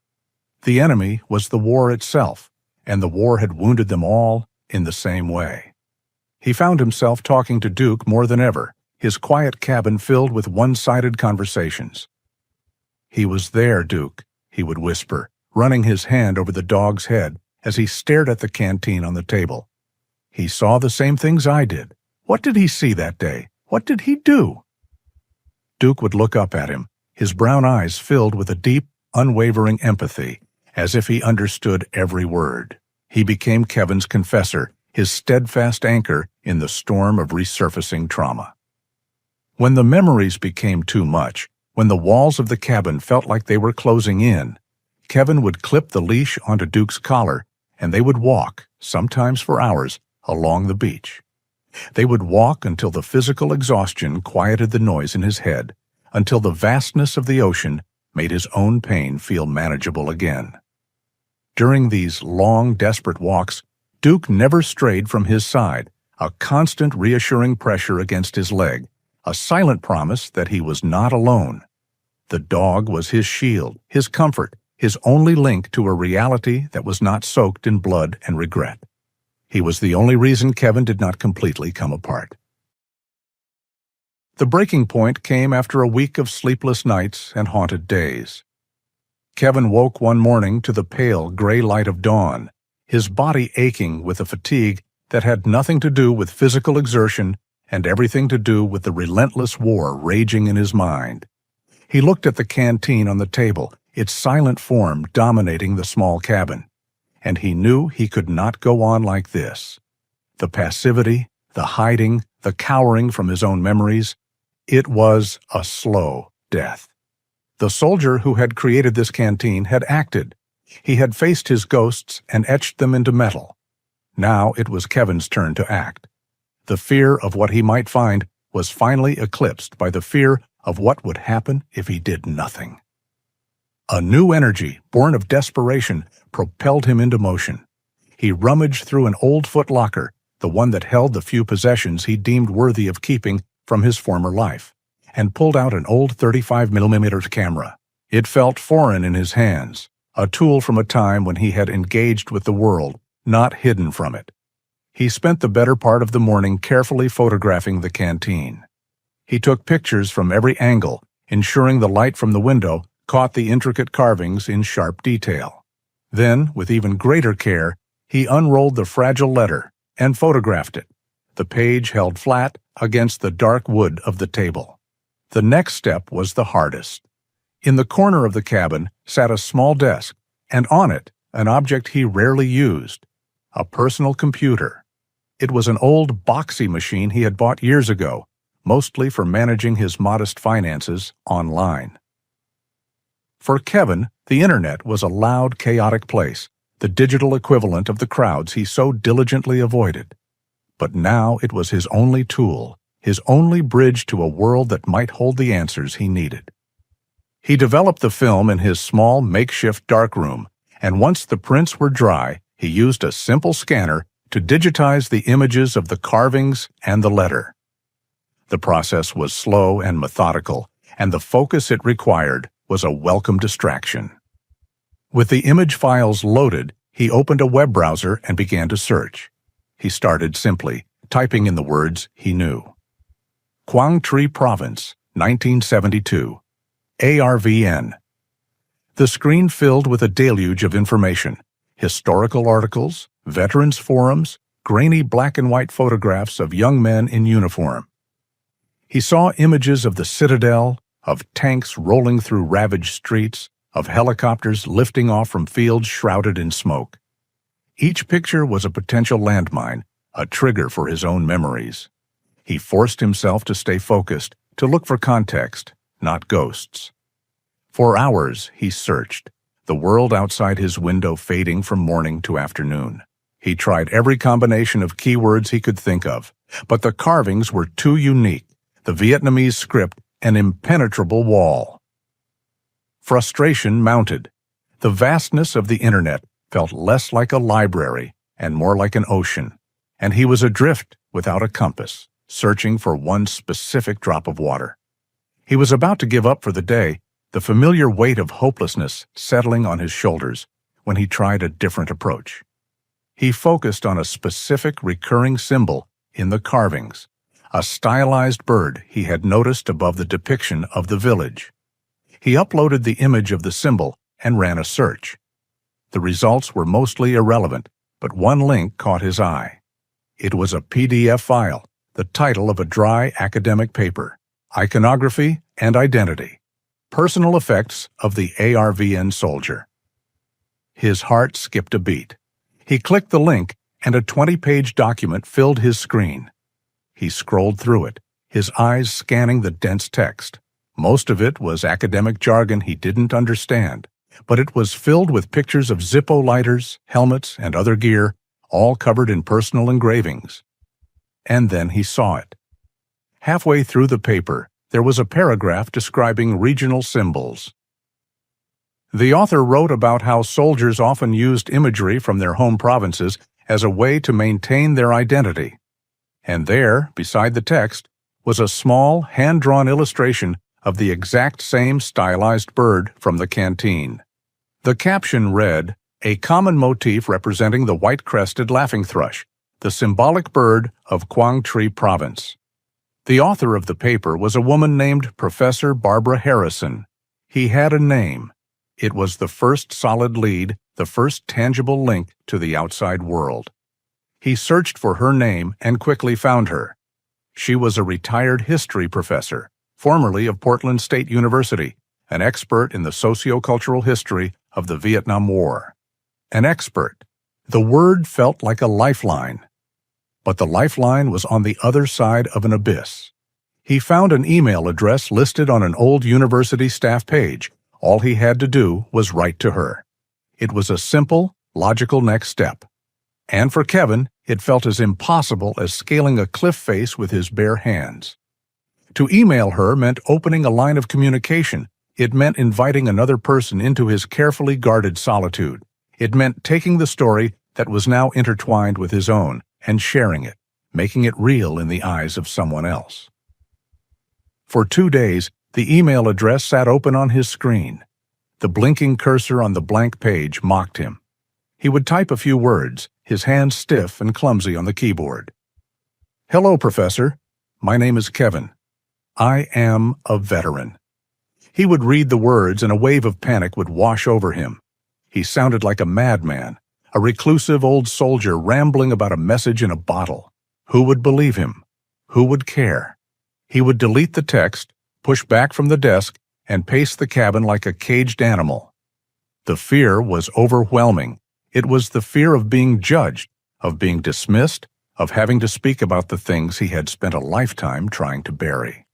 The enemy was the war itself, and the war had wounded them all in the same way. He found himself talking to Duke more than ever, his quiet cabin filled with one-sided conversations. "He was there, Duke," he would whisper, running his hand over the dog's head as he stared at the canteen on the table. "He saw the same things I did. What did he see that day? What did he do?" Duke would look up at him, his brown eyes filled with a deep, unwavering empathy, as if he understood every word. He became Kevin's confessor, his steadfast anchor in the storm of resurfacing trauma. When the memories became too much, when the walls of the cabin felt like they were closing in, Kevin would clip the leash onto Duke's collar, and they would walk, sometimes for hours, along the beach. They would walk until the physical exhaustion quieted the noise in his head, until the vastness of the ocean made his own pain feel manageable again. During these long, desperate walks, Duke never strayed from his side, a constant reassuring pressure against his leg, a silent promise that he was not alone. The dog was his shield, his comfort, his only link to a reality that was not soaked in blood and regret. He was the only reason Kevin did not completely come apart. The breaking point came after a week of sleepless nights and haunted days. Kevin woke one morning to the pale gray light of dawn, his body aching with a fatigue that had nothing to do with physical exertion and everything to do with the relentless war raging in his mind. He looked at the canteen on the table, its silent form dominating the small cabin, and he knew he could not go on like this. The passivity, the hiding, the cowering from his own memories, it was a slow death. The soldier who had created this canteen had acted. He had faced his ghosts and etched them into metal. Now it was Kevin's turn to act. The fear of what he might find was finally eclipsed by the fear of what would happen if he did nothing. A new energy, born of desperation, propelled him into motion. He rummaged through an old footlocker, the one that held the few possessions he deemed worthy of keeping from his former life, and pulled out an old 35mm camera. It felt foreign in his hands, a tool from a time when he had engaged with the world, not hidden from it. He spent the better part of the morning carefully photographing the canteen. He took pictures from every angle, ensuring the light from the window caught the intricate carvings in sharp detail. Then, with even greater care, he unrolled the fragile letter and photographed it, the page held flat against the dark wood of the table. The next step was the hardest. In the corner of the cabin sat a small desk, and on it an object he rarely used, a personal computer. It was an old boxy machine he had bought years ago, mostly for managing his modest finances online. For Kevin, the internet was a loud, chaotic place, the digital equivalent of the crowds he so diligently avoided. But now it was his only tool, his only bridge to a world that might hold the answers he needed. He developed the film in his small, makeshift darkroom, and once the prints were dry, he used a simple scanner to digitize the images of the carvings and the letter. The process was slow and methodical, and the focus it required was a welcome distraction. With the image files loaded, he opened a web browser and began to search. He started simply, typing in the words he knew. Quang Tri Province, 1972. ARVN. The screen filled with a deluge of information, historical articles, veterans forums, grainy black and white photographs of young men in uniform. He saw images of the citadel, of tanks rolling through ravaged streets, of helicopters lifting off from fields shrouded in smoke. Each picture was a potential landmine, a trigger for his own memories. He forced himself to stay focused, to look for context, not ghosts. For hours he searched, the world outside his window fading from morning to afternoon. He tried every combination of keywords he could think of, but the carvings were too unique, the Vietnamese script an impenetrable wall. Frustration mounted. The vastness of the internet felt less like a library and more like an ocean, and he was adrift without a compass, searching for one specific drop of water. He was about to give up for the day, the familiar weight of hopelessness settling on his shoulders, when he tried a different approach. He focused on a specific recurring symbol in the carvings, a stylized bird he had noticed above the depiction of the village. He uploaded the image of the symbol and ran a search. The results were mostly irrelevant, but one link caught his eye. It was a PDF file, the title of a dry academic paper, Iconography and Identity, Personal Effects of the ARVN Soldier. His heart skipped a beat. He clicked the link, and a 20-page document filled his screen. He scrolled through it, his eyes scanning the dense text. Most of it was academic jargon he didn't understand, but it was filled with pictures of Zippo lighters, helmets, and other gear, all covered in personal engravings. And then he saw it. Halfway through the paper, there was a paragraph describing regional symbols. The author wrote about how soldiers often used imagery from their home provinces as a way to maintain their identity. And there, beside the text, was a small, hand-drawn illustration of the exact same stylized bird from the canteen. The caption read, "A common motif representing the white-crested laughing thrush, the symbolic bird of Quang Tri Province." The author of the paper was a woman named Professor Barbara Harrison. He had a name. It was the first solid lead, the first tangible link to the outside world. He searched for her name and quickly found her. She was a retired history professor, formerly of Portland State University, an expert in the sociocultural history of the Vietnam War. An expert. The word felt like a lifeline. But the lifeline was on the other side of an abyss. He found an email address listed on an old university staff page. All he had to do was write to her. It was a simple, logical next step. And for Kevin, it felt as impossible as scaling a cliff face with his bare hands. To email her meant opening a line of communication. It meant inviting another person into his carefully guarded solitude. It meant taking the story that was now intertwined with his own and sharing it, making it real in the eyes of someone else. For 2 days, the email address sat open on his screen. The blinking cursor on the blank page mocked him. He would type a few words, his hands stiff and clumsy on the keyboard. "Hello, Professor. My name is Kevin. I am a veteran." He would read the words and a wave of panic would wash over him. He sounded like a madman, a reclusive old soldier rambling about a message in a bottle. Who would believe him? Who would care? He would delete the text, push back from the desk, and pace the cabin like a caged animal. The fear was overwhelming. It was the fear of being judged, of being dismissed, of having to speak about the things he had spent a lifetime trying to bury.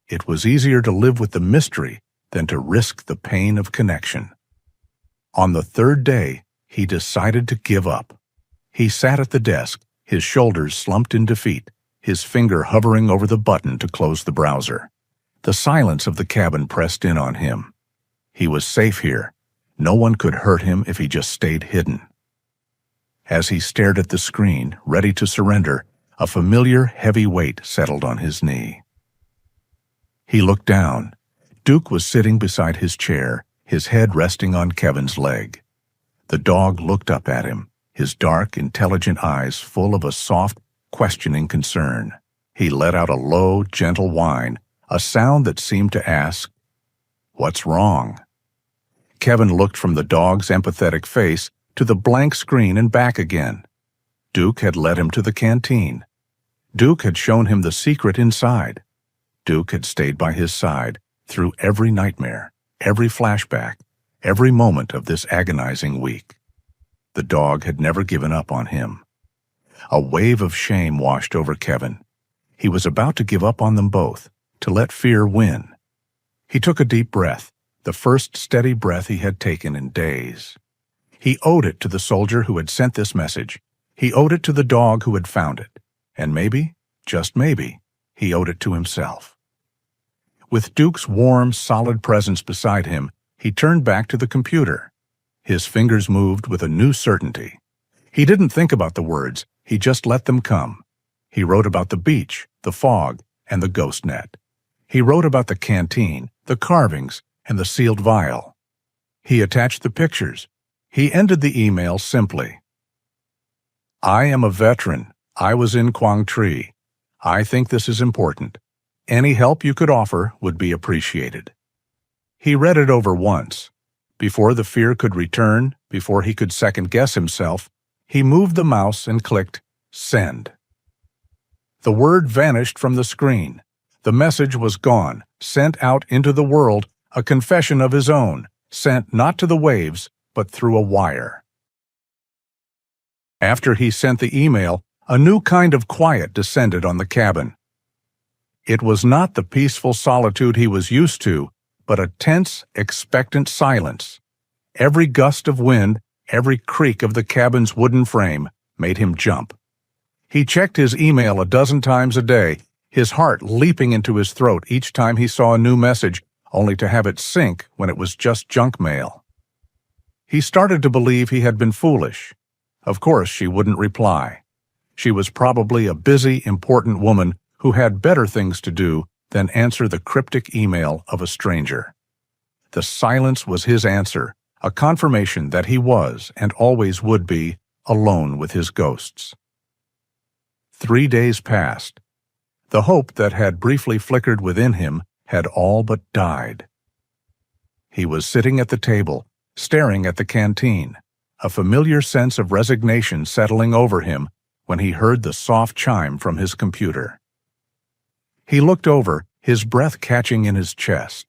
It was easier to live with the mystery than to risk the pain of connection. On the 3rd day, he decided to give up. He sat at the desk, his shoulders slumped in defeat, his finger hovering over the button to close the browser. The silence of the cabin pressed in on him. He was safe here. No one could hurt him if he just stayed hidden. As he stared at the screen, ready to surrender, a familiar heavy weight settled on his knee. He looked down. Duke was sitting beside his chair, his head resting on Kevin's leg. The dog looked up at him, his dark, intelligent eyes full of a soft, questioning concern. He let out a low, gentle whine, a sound that seemed to ask, "What's wrong?" Kevin looked from the dog's empathetic face to the blank screen and back again. Duke had led him to the canteen. Duke had shown him the secret inside. Duke had stayed by his side through every nightmare, every flashback, every moment of this agonizing week. The dog had never given up on him. A wave of shame washed over Kevin. He was about to give up on them both, to let fear win. He took a deep breath, the first steady breath he had taken in days. He owed it to the soldier who had sent this message. He owed it to the dog who had found it. And maybe, just maybe, he owed it to himself. With Duke's warm, solid presence beside him, he turned back to the computer. His fingers moved with a new certainty. He didn't think about the words, he just let them come. He wrote about the beach, the fog, and the ghost net. He wrote about the canteen, the carvings, and the sealed vial. He attached the pictures. He ended the email simply. "I am a veteran. I was in Quang Tri. I think this is important. Any help you could offer would be appreciated." He read it over once. Before the fear could return, before he could second-guess himself, he moved the mouse and clicked Send. The word vanished from the screen. The message was gone, sent out into the world, a confession of his own, sent not to the waves, but through a wire. After he sent the email, a new kind of quiet descended on the cabin. It was not the peaceful solitude he was used to, but a tense, expectant silence. Every gust of wind, every creak of the cabin's wooden frame made him jump. He checked his email a dozen times a day, his heart leaping into his throat each time he saw a new message, only to have it sink when it was just junk mail. He started to believe he had been foolish. Of course she wouldn't reply. She was probably a busy, important woman who had better things to do than answer the cryptic email of a stranger. The silence was his answer, a confirmation that he was, and always would be, alone with his ghosts. 3 days passed. The hope that had briefly flickered within him had all but died. He was sitting at the table, staring at the canteen, a familiar sense of resignation settling over him when he heard the soft chime from his computer. He looked over, his breath catching in his chest.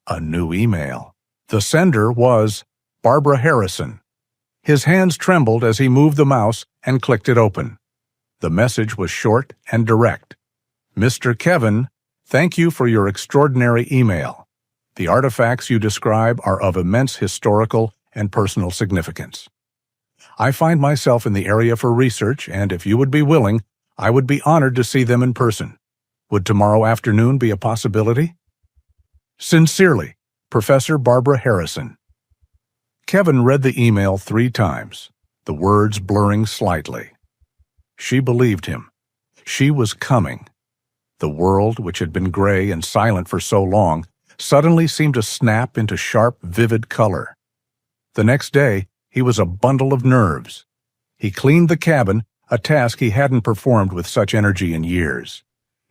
A new email. The sender was Barbara Harrison. His hands trembled as he moved the mouse and clicked it open. The message was short and direct. Mr. Kevin, thank you for your extraordinary email. The artifacts you describe are of immense historical and personal significance. I find myself in the area for research, and if you would be willing, I would be honored to see them in person. Would tomorrow afternoon be a possibility? Sincerely, Professor Barbara Harrison. Kevin read the email 3 times, the words blurring slightly. She believed him. She was coming. The world, which had been gray and silent for so long, suddenly seemed to snap into sharp, vivid color. The next day, he was a bundle of nerves. He cleaned the cabin, a task he hadn't performed with such energy in years.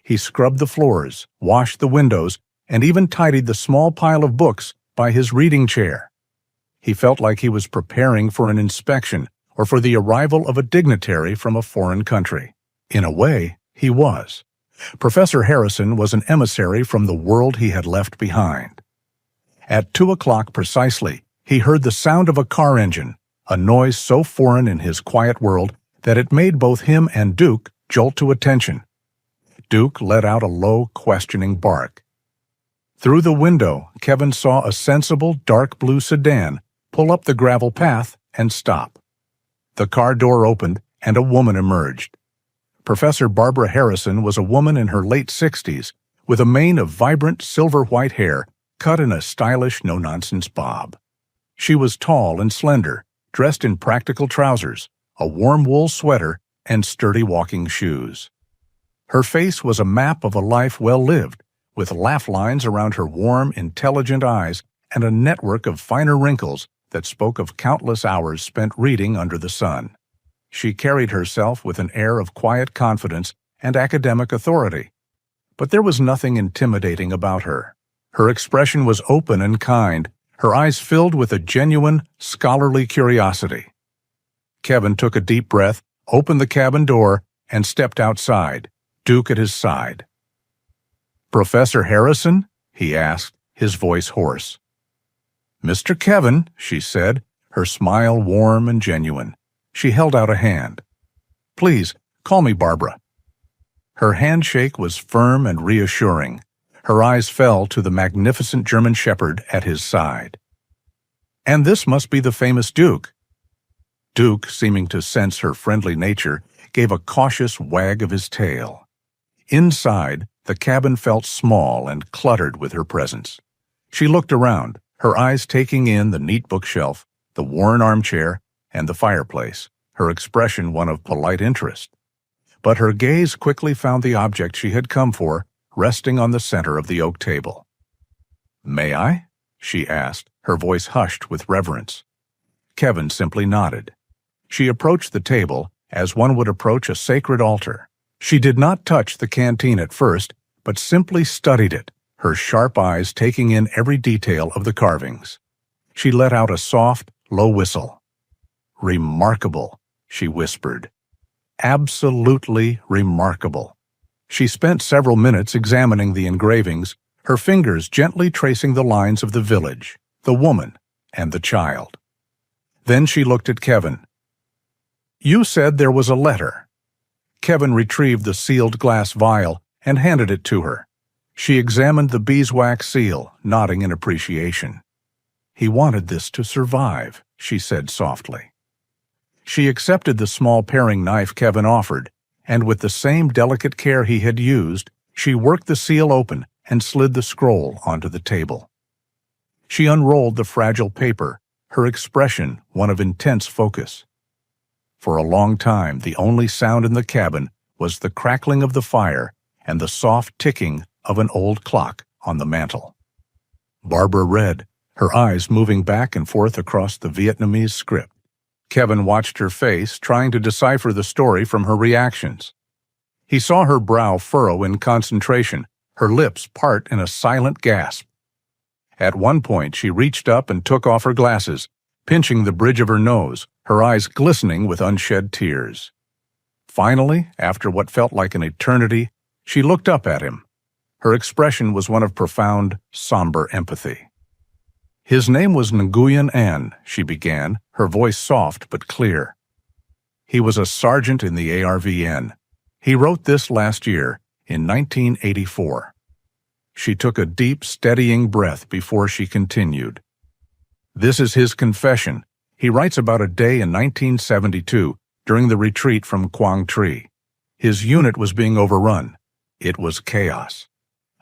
He scrubbed the floors, washed the windows, and even tidied the small pile of books by his reading chair. He felt like he was preparing for an inspection or for the arrival of a dignitary from a foreign country. In a way, he was. Professor Harrison was an emissary from the world he had left behind. At 2 o'clock precisely, he heard the sound of a car engine, a noise so foreign in his quiet world that it made both him and Duke jolt to attention. Duke let out a low, questioning bark. Through the window, Kevin saw a sensible, dark blue sedan pull up the gravel path and stop. The car door opened, and a woman emerged. Professor Barbara Harrison was a woman in her late 60s, with a mane of vibrant silver-white hair cut in a stylish, no-nonsense bob. She was tall and slender, dressed in practical trousers, a warm wool sweater, and sturdy walking shoes. Her face was a map of a life well lived, with laugh lines around her warm, intelligent eyes and a network of finer wrinkles that spoke of countless hours spent reading under the sun. She carried herself with an air of quiet confidence and academic authority. But there was nothing intimidating about her. Her expression was open and kind, her eyes filled with a genuine, scholarly curiosity. Kevin took a deep breath, opened the cabin door, and stepped outside, Duke at his side. "Professor Harrison?" he asked, his voice hoarse. "Mr. Kevin," she said, her smile warm and genuine. She held out a hand. "Please, call me Barbara." Her handshake was firm and reassuring. Her eyes fell to the magnificent German shepherd at his side. "And this must be the famous Duke." Duke, seeming to sense her friendly nature, gave a cautious wag of his tail. Inside, the cabin felt small and cluttered with her presence. She looked around, her eyes taking in the neat bookshelf, the worn armchair, and the fireplace, her expression one of polite interest. But her gaze quickly found the object she had come for, resting on the center of the oak table. "May I?" she asked, her voice hushed with reverence. Kevin simply nodded. She approached the table as one would approach a sacred altar. She did not touch the canteen at first, but simply studied it, her sharp eyes taking in every detail of the carvings. She let out a soft, low whistle. "Remarkable," she whispered. "Absolutely remarkable." She spent several minutes examining the engravings, her fingers gently tracing the lines of the village, the woman, and the child. Then she looked at Kevin. "You said there was a letter." Kevin retrieved the sealed glass vial and handed it to her. She examined the beeswax seal, nodding in appreciation. "He wanted this to survive," she said softly. She accepted the small paring knife Kevin offered, and with the same delicate care he had used, she worked the seal open and slid the scroll onto the table. She unrolled the fragile paper, her expression one of intense focus. For a long time, the only sound in the cabin was the crackling of the fire and the soft ticking of an old clock on the mantel. Barbara read, her eyes moving back and forth across the Vietnamese script. Kevin watched her face, trying to decipher the story from her reactions. He saw her brow furrow in concentration, her lips part in a silent gasp. At one point, she reached up and took off her glasses, pinching the bridge of her nose, her eyes glistening with unshed tears. Finally, after what felt like an eternity, she looked up at him. Her expression was one of profound, somber empathy. "His name was Nguyen An," she began, her voice soft but clear. "He was a sergeant in the ARVN. He wrote this last year, in 1984. She took a deep, steadying breath before she continued. "This is his confession. He writes about a day in 1972 during the retreat from Quang Tri. His unit was being overrun. It was chaos.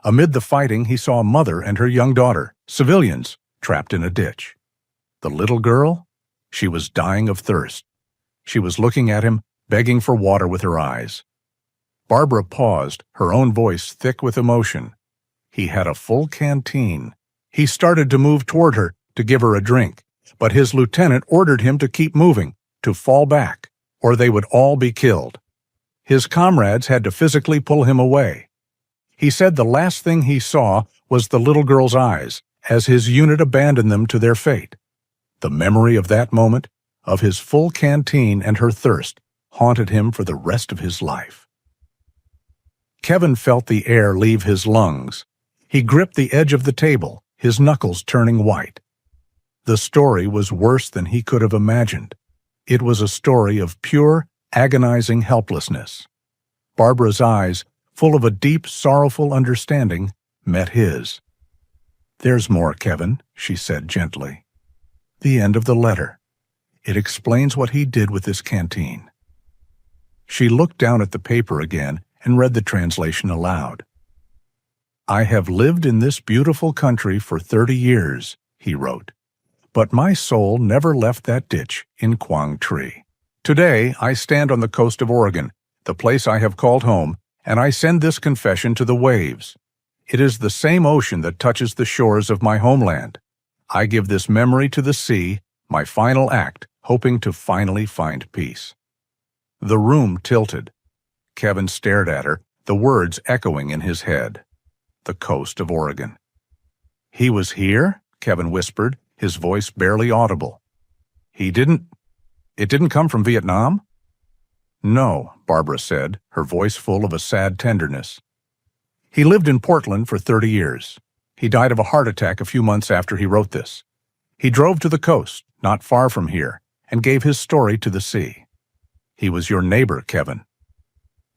Amid the fighting, he saw a mother and her young daughter, civilians, trapped in a ditch. The little girl? She was dying of thirst. She was looking at him, begging for water with her eyes." Barbara paused, her own voice thick with emotion. He had a full canteen. He started to move toward her to give her a drink, but his lieutenant ordered him to keep moving, to fall back, or they would all be killed. His comrades had to physically pull him away. He said the last thing he saw was the little girl's eyes as his unit abandoned them to their fate. The memory of that moment, of his full canteen and her thirst, haunted him for the rest of his life. Kevin felt the air leave his lungs. He gripped the edge of the table, his knuckles turning white. The story was worse than he could have imagined. It was a story of pure, agonizing helplessness. Barbara's eyes, full of a deep, sorrowful understanding, met his. "There's more, Kevin," she said gently. "The end of the letter. It explains what he did with this canteen." She looked down at the paper again and read the translation aloud. "I have lived in this beautiful country for 30 years, he wrote, but my soul never left that ditch in Quang Tri. Today, I stand on the coast of Oregon, the place I have called home, and I send this confession to the waves. It is the same ocean that touches the shores of my homeland. I give this memory to the sea, my final act, hoping to finally find peace." The room tilted. Kevin stared at her, the words echoing in his head. The coast of Oregon. "He was here?" Kevin whispered, his voice barely audible. It didn't come from Vietnam?" "No," Barbara said, her voice full of a sad tenderness. "He lived in Portland for 30 years. He died of a heart attack a few months after he wrote this. He drove to the coast, not far from here, and gave his story to the sea. He was your neighbor, Kevin."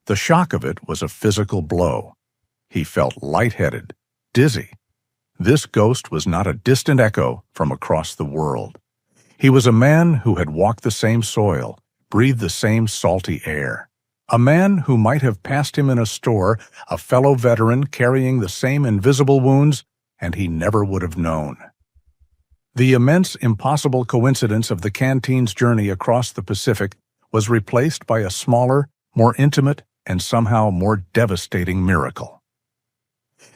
The shock of it was a physical blow. He felt lightheaded, dizzy. This ghost was not a distant echo from across the world. He was a man who had walked the same soil, breathed the same salty air. A man who might have passed him in a store, a fellow veteran carrying the same invisible wounds, and he never would have known. The immense, impossible coincidence of the canteen's journey across the Pacific was replaced by a smaller, more intimate, and somehow more devastating miracle.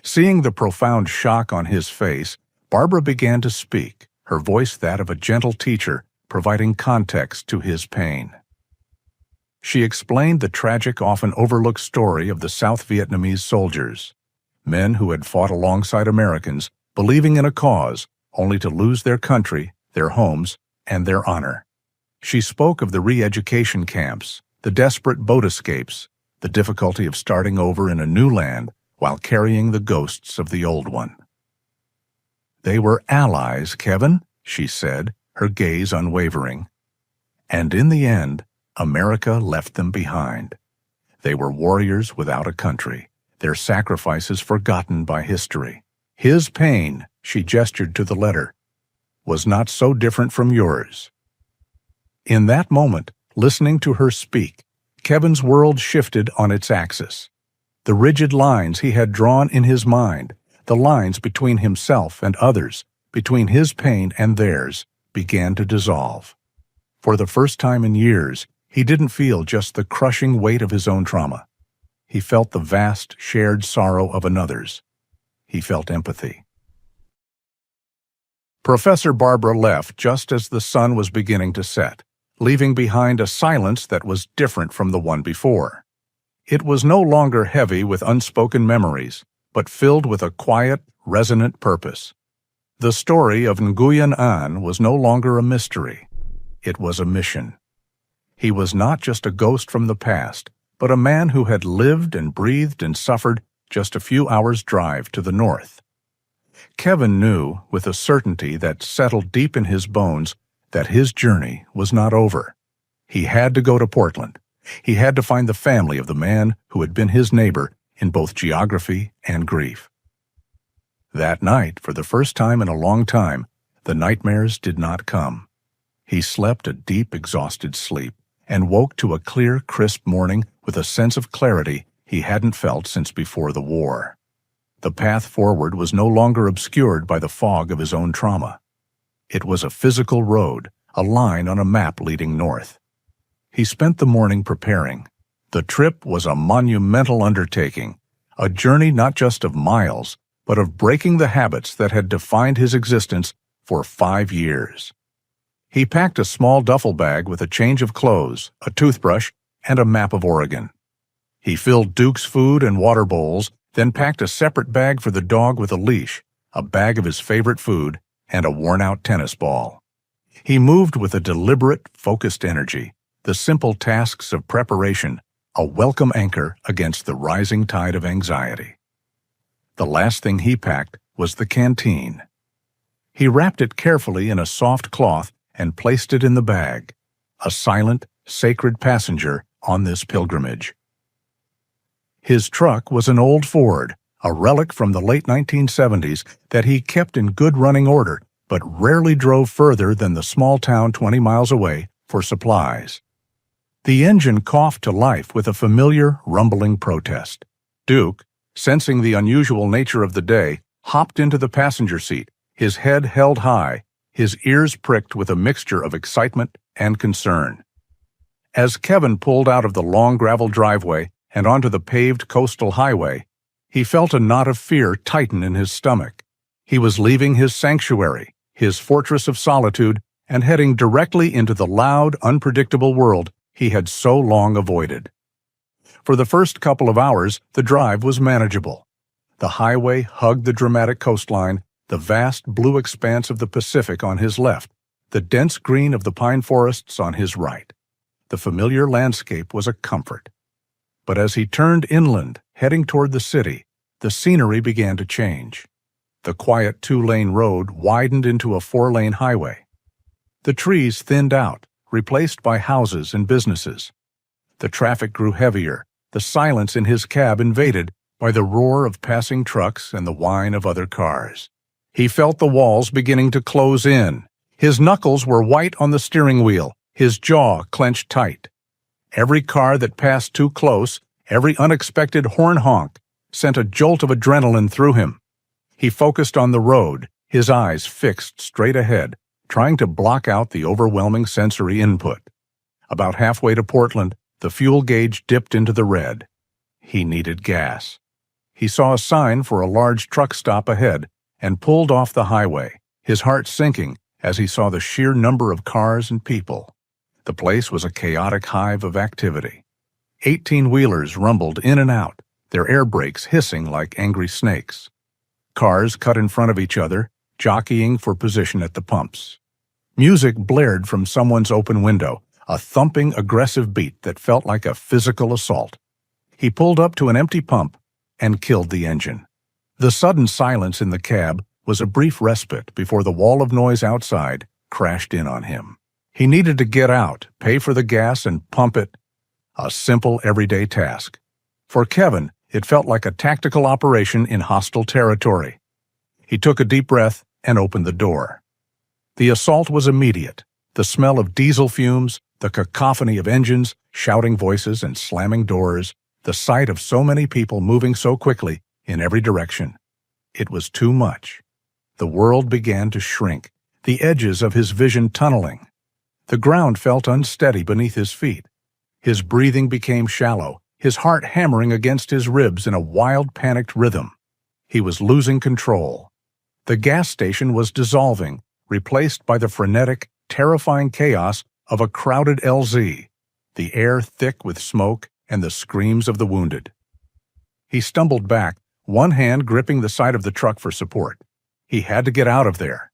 Seeing the profound shock on his face, Barbara began to speak, her voice that of a gentle teacher, providing context to his pain. She explained the tragic, often overlooked story of the South Vietnamese soldiers, men who had fought alongside Americans, believing in a cause, only to lose their country, their homes, and their honor. She spoke of the re-education camps, the desperate boat escapes, the difficulty of starting over in a new land while carrying the ghosts of the old one. "They were allies, Kevin," she said, her gaze unwavering. "And in the end, America left them behind. They were warriors without a country, their sacrifices forgotten by history. His pain," she gestured to the letter, "was not so different from yours." In that moment, listening to her speak, Kevin's world shifted on its axis. The rigid lines he had drawn in his mind, the lines between himself and others, between his pain and theirs, began to dissolve. For the first time in years, He didn't feel just the crushing weight of his own trauma. He felt the vast, shared sorrow of another's. He felt empathy. Professor Barbara left just as the sun was beginning to set, leaving behind a silence that was different from the one before. It was no longer heavy with unspoken memories, but filled with a quiet, resonant purpose. The story of Nguyen An was no longer a mystery. It was a mission. He was not just a ghost from the past, but a man who had lived and breathed and suffered just a few hours' drive to the north. Kevin knew, with a certainty that settled deep in his bones, that his journey was not over. He had to go to Portland. He had to find the family of the man who had been his neighbor in both geography and grief. That night, for the first time in a long time, the nightmares did not come. He slept a deep, exhausted sleep and woke to a clear, crisp morning with a sense of clarity he hadn't felt since before the war. The path forward was no longer obscured by the fog of his own trauma. It was a physical road, a line on a map leading north. He spent the morning preparing. The trip was a monumental undertaking, a journey not just of miles, but of breaking the habits that had defined his existence for 5 years. He packed a small duffel bag with a change of clothes, a toothbrush, and a map of Oregon. He filled Duke's food and water bowls, then packed a separate bag for the dog with a leash, a bag of his favorite food, and a worn-out tennis ball. He moved with a deliberate, focused energy, the simple tasks of preparation, a welcome anchor against the rising tide of anxiety. The last thing he packed was the canteen. He wrapped it carefully in a soft cloth and placed it in the bag, a silent, sacred passenger on this pilgrimage. His truck was an old Ford, a relic from the late 1970s that he kept in good running order, but rarely drove further than the small town 20 miles away for supplies. The engine coughed to life with a familiar, rumbling protest. Duke, sensing the unusual nature of the day, hopped into the passenger seat, his head held high, his ears pricked with a mixture of excitement and concern. As Kevin pulled out of the long gravel driveway and onto the paved coastal highway, he felt a knot of fear tighten in his stomach. He was leaving his sanctuary, his fortress of solitude, and heading directly into the loud, unpredictable world he had so long avoided. For the first couple of hours, the drive was manageable. The highway hugged the dramatic coastline, the vast blue expanse of the Pacific on his left, the dense green of the pine forests on his right. The familiar landscape was a comfort. But as he turned inland, heading toward the city, the scenery began to change. The quiet 2-lane road widened into a 4-lane highway. The trees thinned out, replaced by houses and businesses. The traffic grew heavier, the silence in his cab invaded by the roar of passing trucks and the whine of other cars. He felt the walls beginning to close in. His knuckles were white on the steering wheel, his jaw clenched tight. Every car that passed too close, every unexpected horn honk, sent a jolt of adrenaline through him. He focused on the road, his eyes fixed straight ahead, trying to block out the overwhelming sensory input. About halfway to Portland, the fuel gauge dipped into the red. He needed gas. He saw a sign for a large truck stop ahead and pulled off the highway, his heart sinking as he saw the sheer number of cars and people. The place was a chaotic hive of activity. 18-wheelers rumbled in and out, their air brakes hissing like angry snakes. Cars cut in front of each other, jockeying for position at the pumps. Music blared from someone's open window, a thumping, aggressive beat that felt like a physical assault. He pulled up to an empty pump and killed the engine. The sudden silence in the cab was a brief respite before the wall of noise outside crashed in on him. He needed to get out, pay for the gas, and pump it. A simple, everyday task. For Kevin, it felt like a tactical operation in hostile territory. He took a deep breath and opened the door. The assault was immediate. The smell of diesel fumes, the cacophony of engines, shouting voices, and slamming doors, the sight of so many people moving so quickly in every direction. It was too much. The world began to shrink, the edges of his vision tunneling. The ground felt unsteady beneath his feet, His breathing became shallow, his heart hammering against his ribs in a wild, panicked rhythm. He was losing control. The gas station was dissolving, replaced by the frenetic, terrifying chaos of a crowded LZ, the air thick with smoke and the screams of the wounded. He stumbled back, one hand gripping the side of the truck for support. He had to get out of there.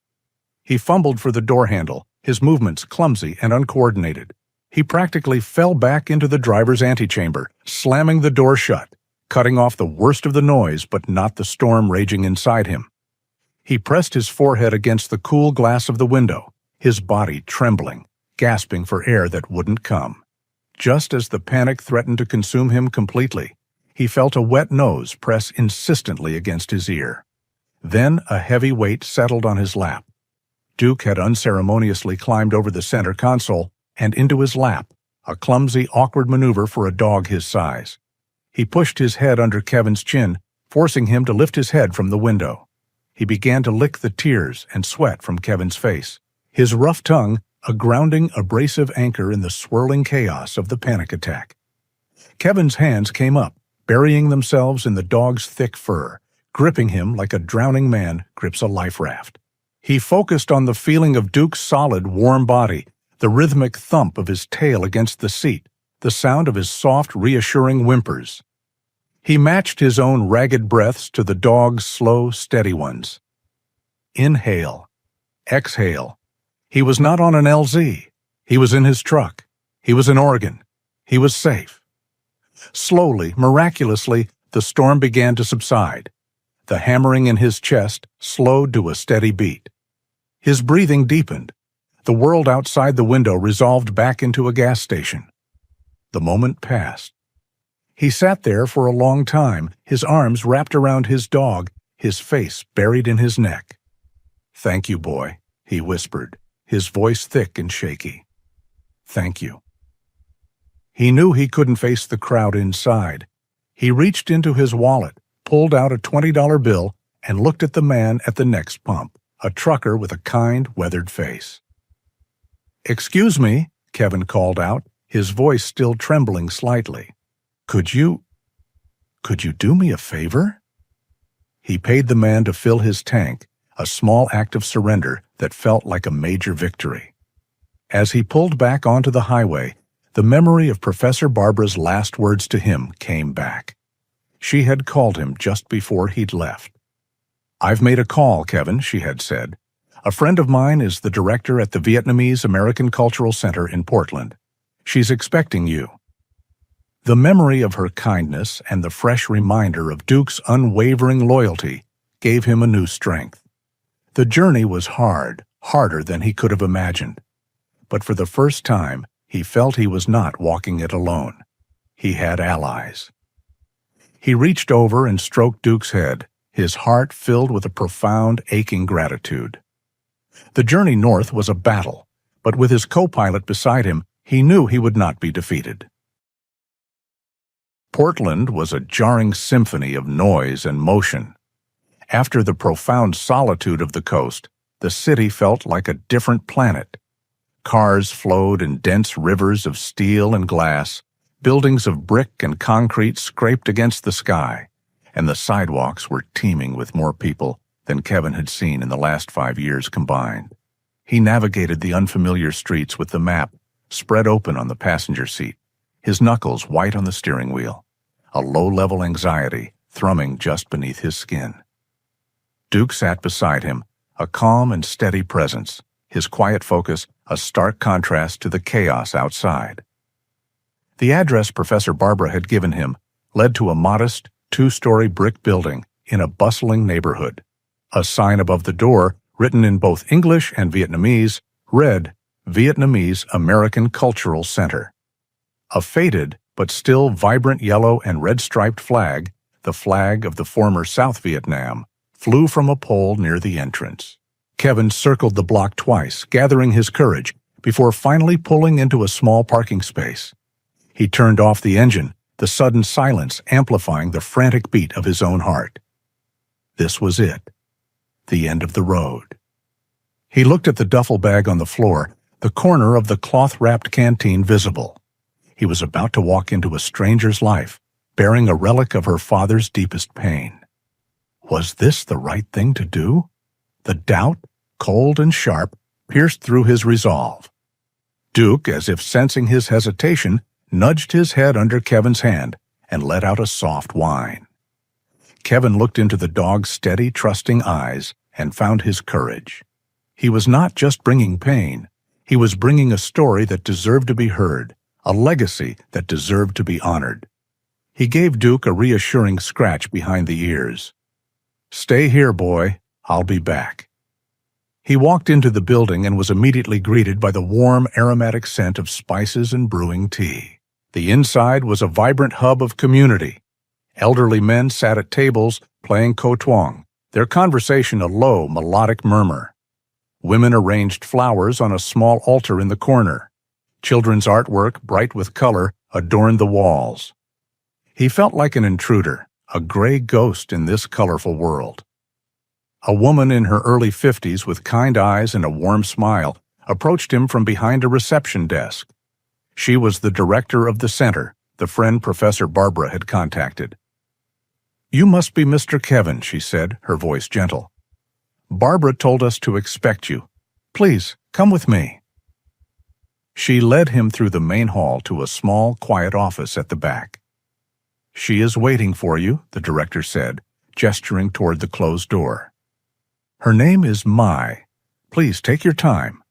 He fumbled for the door handle, his movements clumsy and uncoordinated. He practically fell back into the driver's antechamber, slamming the door shut, cutting off the worst of the noise but not the storm raging inside him. He pressed his forehead against the cool glass of the window, his body trembling, gasping for air that wouldn't come. Just as the panic threatened to consume him completely, he felt a wet nose press insistently against his ear. Then a heavy weight settled on his lap. Duke had unceremoniously climbed over the center console and into his lap, a clumsy, awkward maneuver for a dog his size. He pushed his head under Kevin's chin, forcing him to lift his head from the window. He began to lick the tears and sweat from Kevin's face, his rough tongue a grounding, abrasive anchor in the swirling chaos of the panic attack. Kevin's hands came up, burying themselves in the dog's thick fur, gripping him like a drowning man grips a life raft. He focused on the feeling of Duke's solid, warm body, the rhythmic thump of his tail against the seat, the sound of his soft, reassuring whimpers. He matched his own ragged breaths to the dog's slow, steady ones. Inhale. Exhale. He was not on an LZ. He was in his truck. He was in Oregon. He was safe. Slowly, miraculously, the storm began to subside. The hammering in his chest slowed to a steady beat. His breathing deepened. The world outside the window resolved back into a gas station. The moment passed. He sat there for a long time, his arms wrapped around his dog, his face buried in his neck. "Thank you, boy," he whispered, his voice thick and shaky. "Thank you." He knew he couldn't face the crowd inside. He reached into his wallet, pulled out a $20 bill, and looked at the man at the next pump, a trucker with a kind, weathered face. "Excuse me," Kevin called out, his voice still trembling slightly. Could you do me a favor?" He paid the man to fill his tank, a small act of surrender that felt like a major victory. As he pulled back onto the highway, the memory of Professor Barbara's last words to him came back. She had called him just before he'd left. "I've made a call, Kevin," she had said. "A friend of mine is the director at the Vietnamese American Cultural Center in Portland. She's expecting you." The memory of her kindness and the fresh reminder of Duke's unwavering loyalty gave him a new strength. The journey was hard, harder than he could have imagined. But for the first time, he felt he was not walking it alone. He had allies. He reached over and stroked Duke's head, his heart filled with a profound, aching gratitude. The journey north was a battle, but with his co-pilot beside him, he knew he would not be defeated. Portland was a jarring symphony of noise and motion. After the profound solitude of the coast, the city felt like a different planet. Cars flowed in dense rivers of steel and glass, buildings of brick and concrete scraped against the sky, and the sidewalks were teeming with more people than Kevin had seen in the last 5 years combined. He navigated the unfamiliar streets with the map spread open on the passenger seat, his knuckles white on the steering wheel, a low-level anxiety thrumming just beneath his skin. Duke sat beside him, a calm and steady presence, his quiet focus a stark contrast to the chaos outside. The address Professor Barbara had given him led to a modest, 2-story brick building in a bustling neighborhood. A sign above the door, written in both English and Vietnamese, read, "Vietnamese American Cultural Center." A faded, but still vibrant yellow and red-striped flag, the flag of the former South Vietnam, flew from a pole near the entrance. Kevin circled the block twice, gathering his courage, before finally pulling into a small parking space. He turned off the engine, the sudden silence amplifying the frantic beat of his own heart. This was it. The end of the road. He looked at the duffel bag on the floor, the corner of the cloth-wrapped canteen visible. He was about to walk into a stranger's life, bearing a relic of her father's deepest pain. Was this the right thing to do? The doubt, cold and sharp, pierced through his resolve. Duke, as if sensing his hesitation, nudged his head under Kevin's hand and let out a soft whine. Kevin looked into the dog's steady, trusting eyes and found his courage. He was not just bringing pain. He was bringing a story that deserved to be heard, a legacy that deserved to be honored. He gave Duke a reassuring scratch behind the ears. "Stay here, boy. I'll be back." He walked into the building and was immediately greeted by the warm, aromatic scent of spices and brewing tea. The inside was a vibrant hub of community. Elderly men sat at tables playing kotwang, their conversation a low, melodic murmur. Women arranged flowers on a small altar in the corner. Children's artwork, bright with color, adorned the walls. He felt like an intruder, a gray ghost in this colorful world. A woman in her early 50s with kind eyes and a warm smile approached him from behind a reception desk. She was the director of the center, the friend Professor Barbara had contacted. "You must be Mr. Kevin," she said, her voice gentle. "Barbara told us to expect you. Please, come with me." She led him through the main hall to a small, quiet office at the back. "She is waiting for you," the director said, gesturing toward the closed door. "Her name is Mai. Please take your time."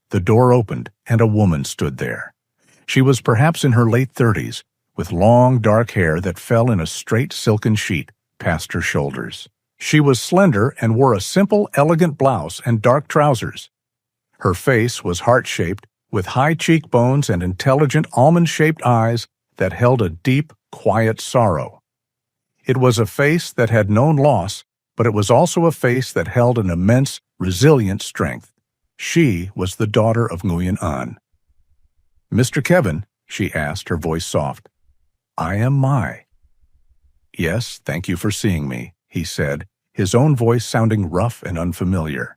The door opened, and a woman stood there. She was perhaps in her late 30s, with long, dark hair that fell in a straight silken sheet past her shoulders. She was slender and wore a simple, elegant blouse and dark trousers. Her face was heart-shaped, with high cheekbones and intelligent, almond-shaped eyes that held a deep, quiet sorrow. It was a face that had known loss, but it was also a face that held an immense, resilient strength. She was the daughter of Nguyen An. "Mr. Kevin," she asked, her voice soft. "I am Mai." "Yes, thank you for seeing me," he said, his own voice sounding rough and unfamiliar.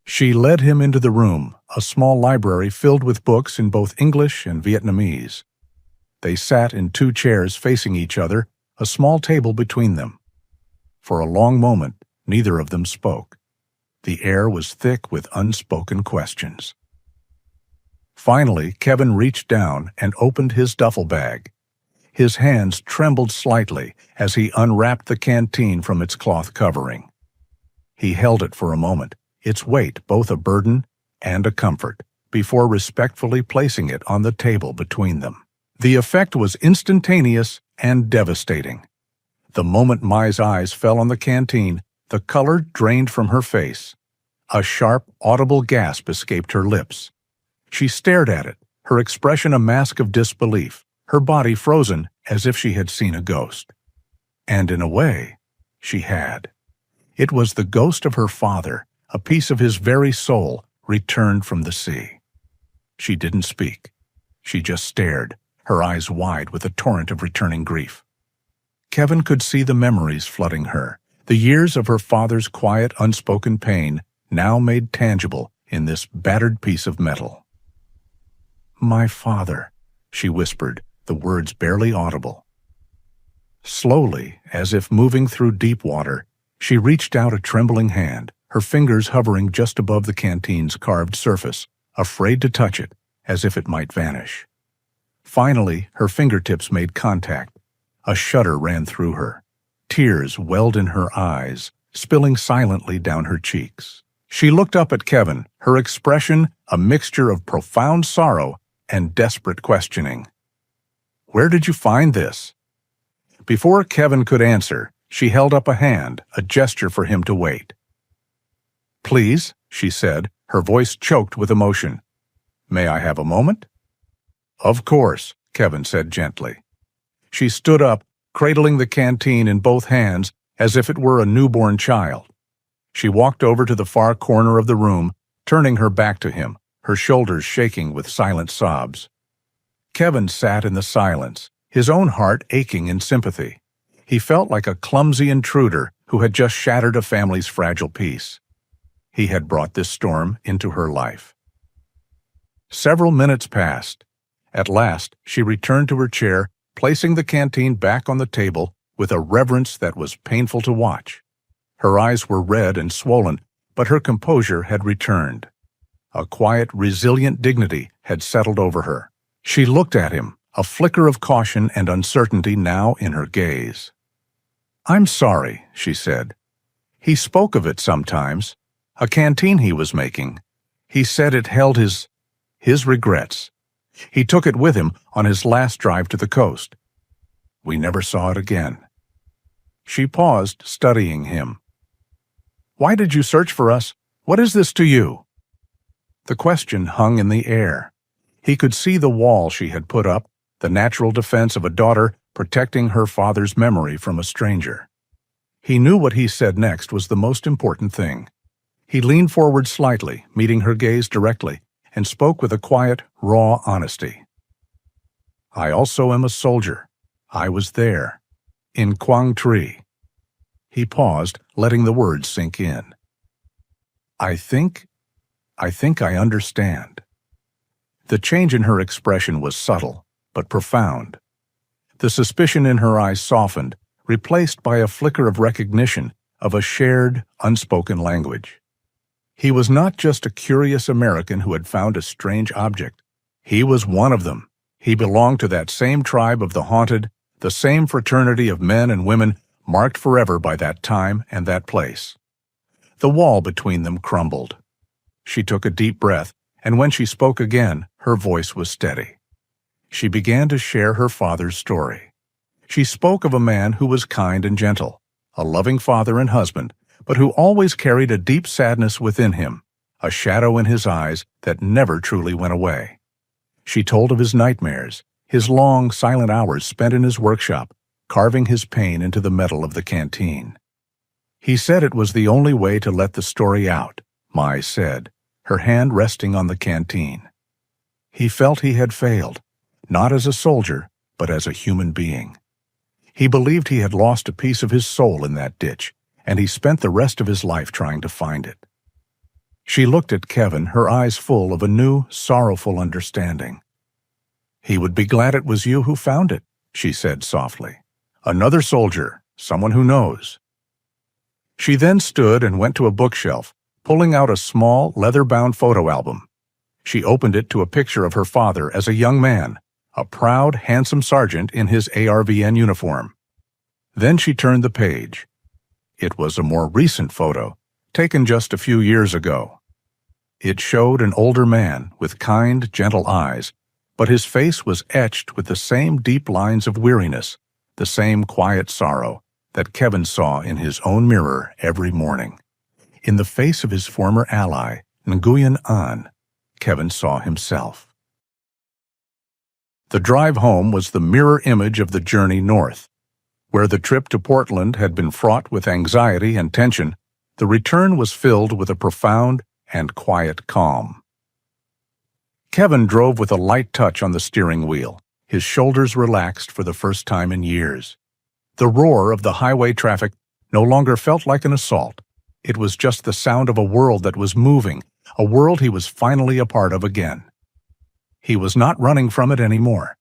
She led him into the room, a small library filled with books in both English and Vietnamese. They sat in 2 chairs facing each other, a small table between them. For a long moment, neither of them spoke. The air was thick with unspoken questions. Finally, Kevin reached down and opened his duffel bag. His hands trembled slightly as he unwrapped the canteen from its cloth covering. He held it for a moment, its weight both a burden and a comfort, before respectfully placing it on the table between them. The effect was instantaneous and devastating. The moment Mai's eyes fell on the canteen, the color drained from her face. A sharp, audible gasp escaped her lips. She stared at it, her expression a mask of disbelief, her body frozen as if she had seen a ghost. And in a way, she had. It was the ghost of her father, a piece of his very soul, returned from the sea. She didn't speak. She just stared, her eyes wide with a torrent of returning grief. Kevin could see the memories flooding her, the years of her father's quiet, unspoken pain, now made tangible in this battered piece of metal. "My father," she whispered, the words barely audible. Slowly, as if moving through deep water, she reached out a trembling hand, her fingers hovering just above the canteen's carved surface, afraid to touch it, as if it might vanish. Finally, her fingertips made contact. A shudder ran through her. Tears welled in her eyes, spilling silently down her cheeks. She looked up at Kevin, her expression a mixture of profound sorrow and desperate questioning. "Where did you find this?" Before Kevin could answer, she held up a hand, a gesture for him to wait. "Please," she said, her voice choked with emotion. "May I have a moment?" "Of course," Kevin said gently. She stood up, cradling the canteen in both hands as if it were a newborn child. She walked over to the far corner of the room, turning her back to him, her shoulders shaking with silent sobs. Kevin sat in the silence, his own heart aching in sympathy. He felt like a clumsy intruder who had just shattered a family's fragile peace. He had brought this storm into her life. Several minutes passed. At last, she returned to her chair, placing the canteen back on the table with a reverence that was painful to watch. Her eyes were red and swollen, but her composure had returned. A quiet, resilient dignity had settled over her. She looked at him, a flicker of caution and uncertainty now in her gaze. "I'm sorry," she said. "He spoke of it sometimes. A canteen he was making. He said it held his regrets. He took it with him on his last drive to the coast. We never saw it again." She paused, studying him. "Why did you search for us? What is this to you?" The question hung in the air. He could see the wall she had put up, the natural defense of a daughter protecting her father's memory from a stranger. He knew what he said next was the most important thing. He leaned forward slightly, meeting her gaze directly, and spoke with a quiet, raw honesty. "I also am a soldier. I was there. In Quang Tri." He paused, letting the words sink in. I think I understand." The change in her expression was subtle, but profound. The suspicion in her eyes softened, replaced by a flicker of recognition of a shared, unspoken language. He was not just a curious American who had found a strange object. He was one of them. He belonged to that same tribe of the haunted, the same fraternity of men and women marked forever by that time and that place. The wall between them crumbled. She took a deep breath, and when she spoke again, her voice was steady. She began to share her father's story. She spoke of a man who was kind and gentle, a loving father and husband, but who always carried a deep sadness within him, a shadow in his eyes that never truly went away. She told of his nightmares, his long, silent hours spent in his workshop, carving his pain into the metal of the canteen. He said it was the only way to let the story out, Mai said, her hand resting on the canteen. He felt he had failed, not as a soldier, but as a human being. He believed he had lost a piece of his soul in that ditch, and he spent the rest of his life trying to find it. She looked at Kevin, her eyes full of a new, sorrowful understanding. "He would be glad it was you who found it," she said softly. "Another soldier, someone who knows." She then stood and went to a bookshelf, pulling out a small, leather-bound photo album. She opened it to a picture of her father as a young man, a proud, handsome sergeant in his ARVN uniform. Then she turned the page. It was a more recent photo, taken just a few years ago. It showed an older man with kind, gentle eyes, but his face was etched with the same deep lines of weariness, the same quiet sorrow that Kevin saw in his own mirror every morning. In the face of his former ally, Nguyen An, Kevin saw himself. The drive home was the mirror image of the journey north. Where the trip to Portland had been fraught with anxiety and tension, the return was filled with a profound and quiet calm. Kevin drove with a light touch on the steering wheel, his shoulders relaxed for the first time in years. The roar of the highway traffic no longer felt like an assault. It was just the sound of a world that was moving, a world he was finally a part of again. He was not running from it anymore.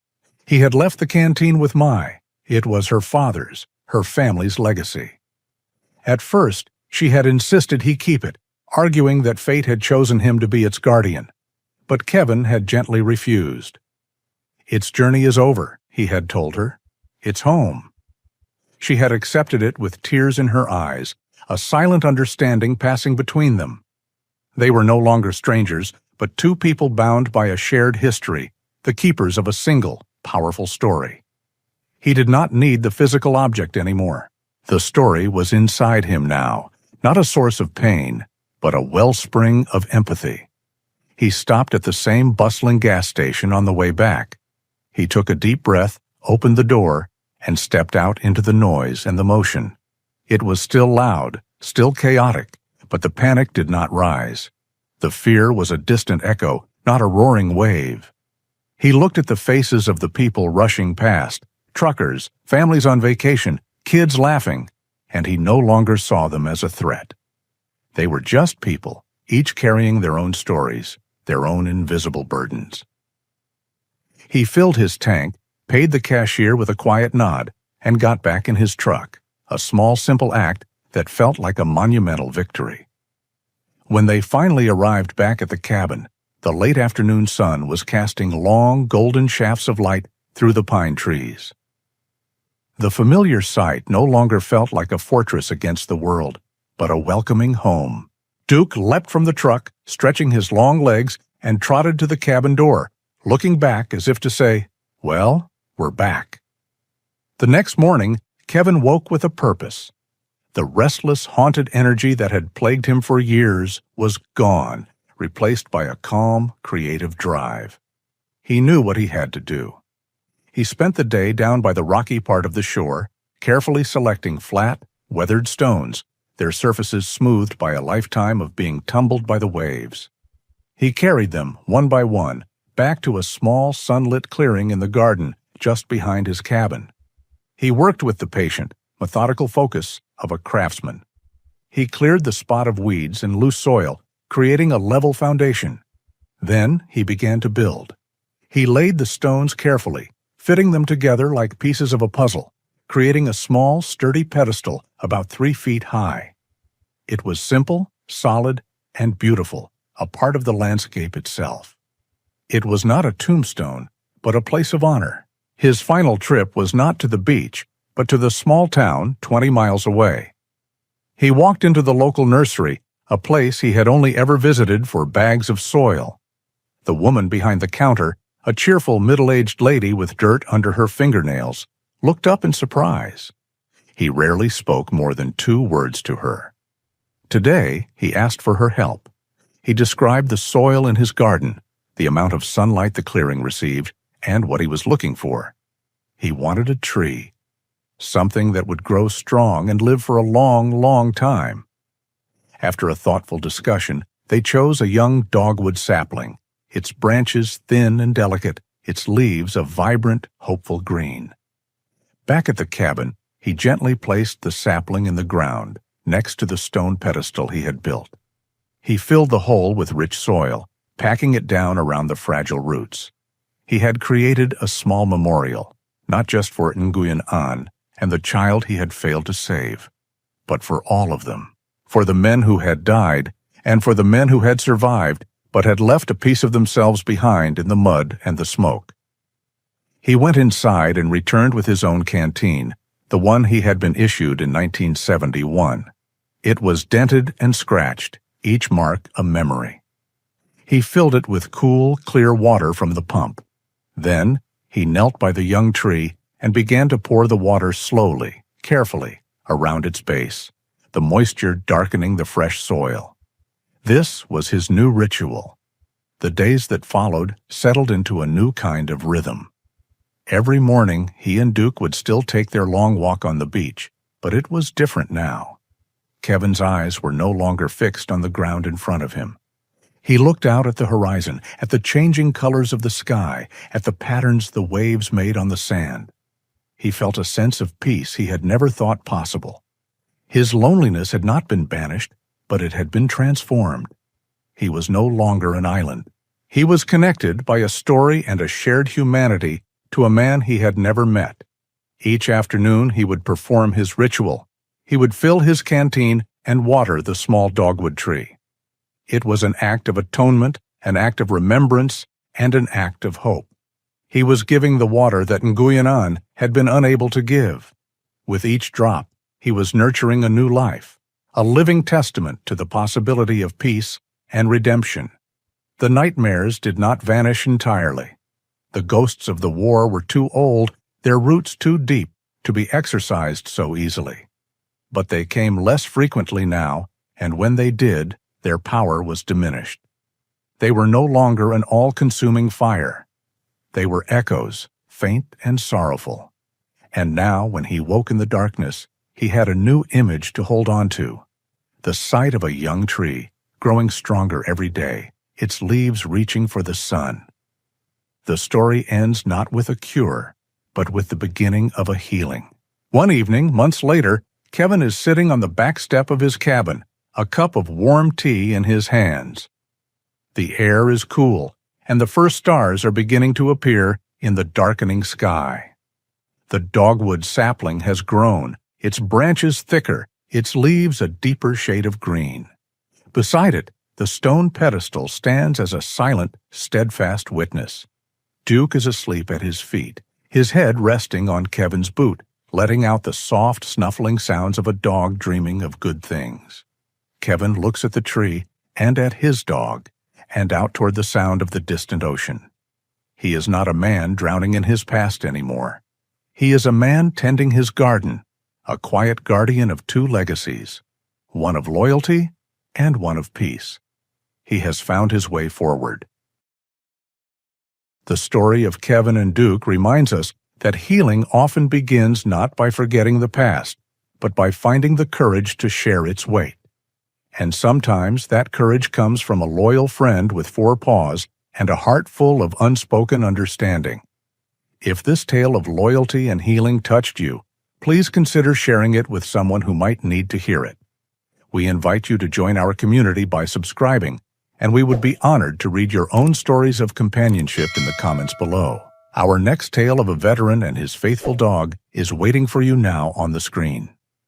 He had left the canteen with Mai. It was her father's, her family's legacy. At first, she had insisted he keep it, arguing that fate had chosen him to be its guardian. But Kevin had gently refused. "Its journey is over," he had told her. "It's home." She had accepted it with tears in her eyes, a silent understanding passing between them. They were no longer strangers, but two people bound by a shared history, the keepers of a single, powerful story. He did not need the physical object anymore. The story was inside him now, not a source of pain, but a wellspring of empathy. He stopped at the same bustling gas station on the way back. He took a deep breath, opened the door, and stepped out into the noise and the motion. It was still loud, still chaotic, but the panic did not rise. The fear was a distant echo, not a roaring wave. He looked at the faces of the people rushing past, truckers, families on vacation, kids laughing, and he no longer saw them as a threat. They were just people, each carrying their own stories, their own invisible burdens. He filled his tank, paid the cashier with a quiet nod, and got back in his truck, a small, simple act that felt like a monumental victory. When they finally arrived back at the cabin, the late afternoon sun was casting long, golden shafts of light through the pine trees. The familiar sight no longer felt like a fortress against the world, but a welcoming home. Duke leapt from the truck, stretching his long legs, and trotted to the cabin door, looking back as if to say, "Well, we're back." The next morning, Kevin woke with a purpose. The restless, haunted energy that had plagued him for years was gone, replaced by a calm, creative drive. He knew what he had to do. He spent the day down by the rocky part of the shore, carefully selecting flat, weathered stones, their surfaces smoothed by a lifetime of being tumbled by the waves. He carried them, one by one, back to a small, sunlit clearing in the garden just behind his cabin. He worked with the patient, methodical focus of a craftsman. He cleared the spot of weeds and loose soil, creating a level foundation. Then he began to build. He laid the stones carefully, fitting them together like pieces of a puzzle, creating a small, sturdy pedestal about 3 feet high. It was simple, solid, and beautiful, a part of the landscape itself. It was not a tombstone, but a place of honor. His final trip was not to the beach, but to the small town 20 miles away. He walked into the local nursery, a place he had only ever visited for bags of soil. The woman behind the counter, a cheerful middle-aged lady with dirt under her fingernails, looked up in surprise. He rarely spoke more than 2 words to her. Today, he asked for her help. He described the soil in his garden, the amount of sunlight the clearing received, and what he was looking for. He wanted a tree, something that would grow strong and live for a long, long time. After a thoughtful discussion, they chose a young dogwood sapling, its branches thin and delicate, its leaves a vibrant, hopeful green. Back at the cabin, he gently placed the sapling in the ground, next to the stone pedestal he had built. He filled the hole with rich soil, packing it down around the fragile roots. He had created a small memorial, not just for Nguyen An and the child he had failed to save, but for all of them, for the men who had died, and for the men who had survived, but had left a piece of themselves behind in the mud and the smoke. He went inside and returned with his own canteen, the one he had been issued in 1971. It was dented and scratched, each mark a memory. He filled it with cool, clear water from the pump. Then he knelt by the young tree and began to pour the water slowly, carefully, around its base, the moisture darkening the fresh soil. This was his new ritual. The days that followed settled into a new kind of rhythm. Every morning, he and Duke would still take their long walk on the beach, but it was different now. Kevin's eyes were no longer fixed on the ground in front of him. He looked out at the horizon, at the changing colors of the sky, at the patterns the waves made on the sand. He felt a sense of peace he had never thought possible. His loneliness had not been banished, but it had been transformed. He was no longer an island. He was connected by a story and a shared humanity to a man he had never met. Each afternoon he would perform his ritual. He would fill his canteen and water the small dogwood tree. It was an act of atonement, an act of remembrance, and an act of hope. He was giving the water that Nguyen An had been unable to give. With each drop, he was nurturing a new life, a living testament to the possibility of peace and redemption. The nightmares did not vanish entirely. The ghosts of the war were too old, their roots too deep, to be exorcised so easily. But they came less frequently now, and when they did, their power was diminished. They were no longer an all-consuming fire. They were echoes, faint and sorrowful. And now, when he woke in the darkness, he had a new image to hold on to. The sight of a young tree, growing stronger every day, its leaves reaching for the sun. The story ends not with a cure, but with the beginning of a healing. One evening, months later, Kevin is sitting on the back step of his cabin, a cup of warm tea in his hands. The air is cool, and the first stars are beginning to appear in the darkening sky. The dogwood sapling has grown, its branches thicker, its leaves a deeper shade of green. Beside it, the stone pedestal stands as a silent, steadfast witness. Duke is asleep at his feet, his head resting on Kevin's boot, letting out the soft, snuffling sounds of a dog dreaming of good things. Kevin looks at the tree and at his dog, and out toward the sound of the distant ocean. He is not a man drowning in his past anymore. He is a man tending his garden, a quiet guardian of two legacies, one of loyalty and one of peace. He has found his way forward. The story of Kevin and Duke reminds us that healing often begins not by forgetting the past, but by finding the courage to share its weight. And sometimes that courage comes from a loyal friend with four paws and a heart full of unspoken understanding. If this tale of loyalty and healing touched you, please consider sharing it with someone who might need to hear it. We invite you to join our community by subscribing, and we would be honored to read your own stories of companionship in the comments below. Our next tale of a veteran and his faithful dog is waiting for you now on the screen.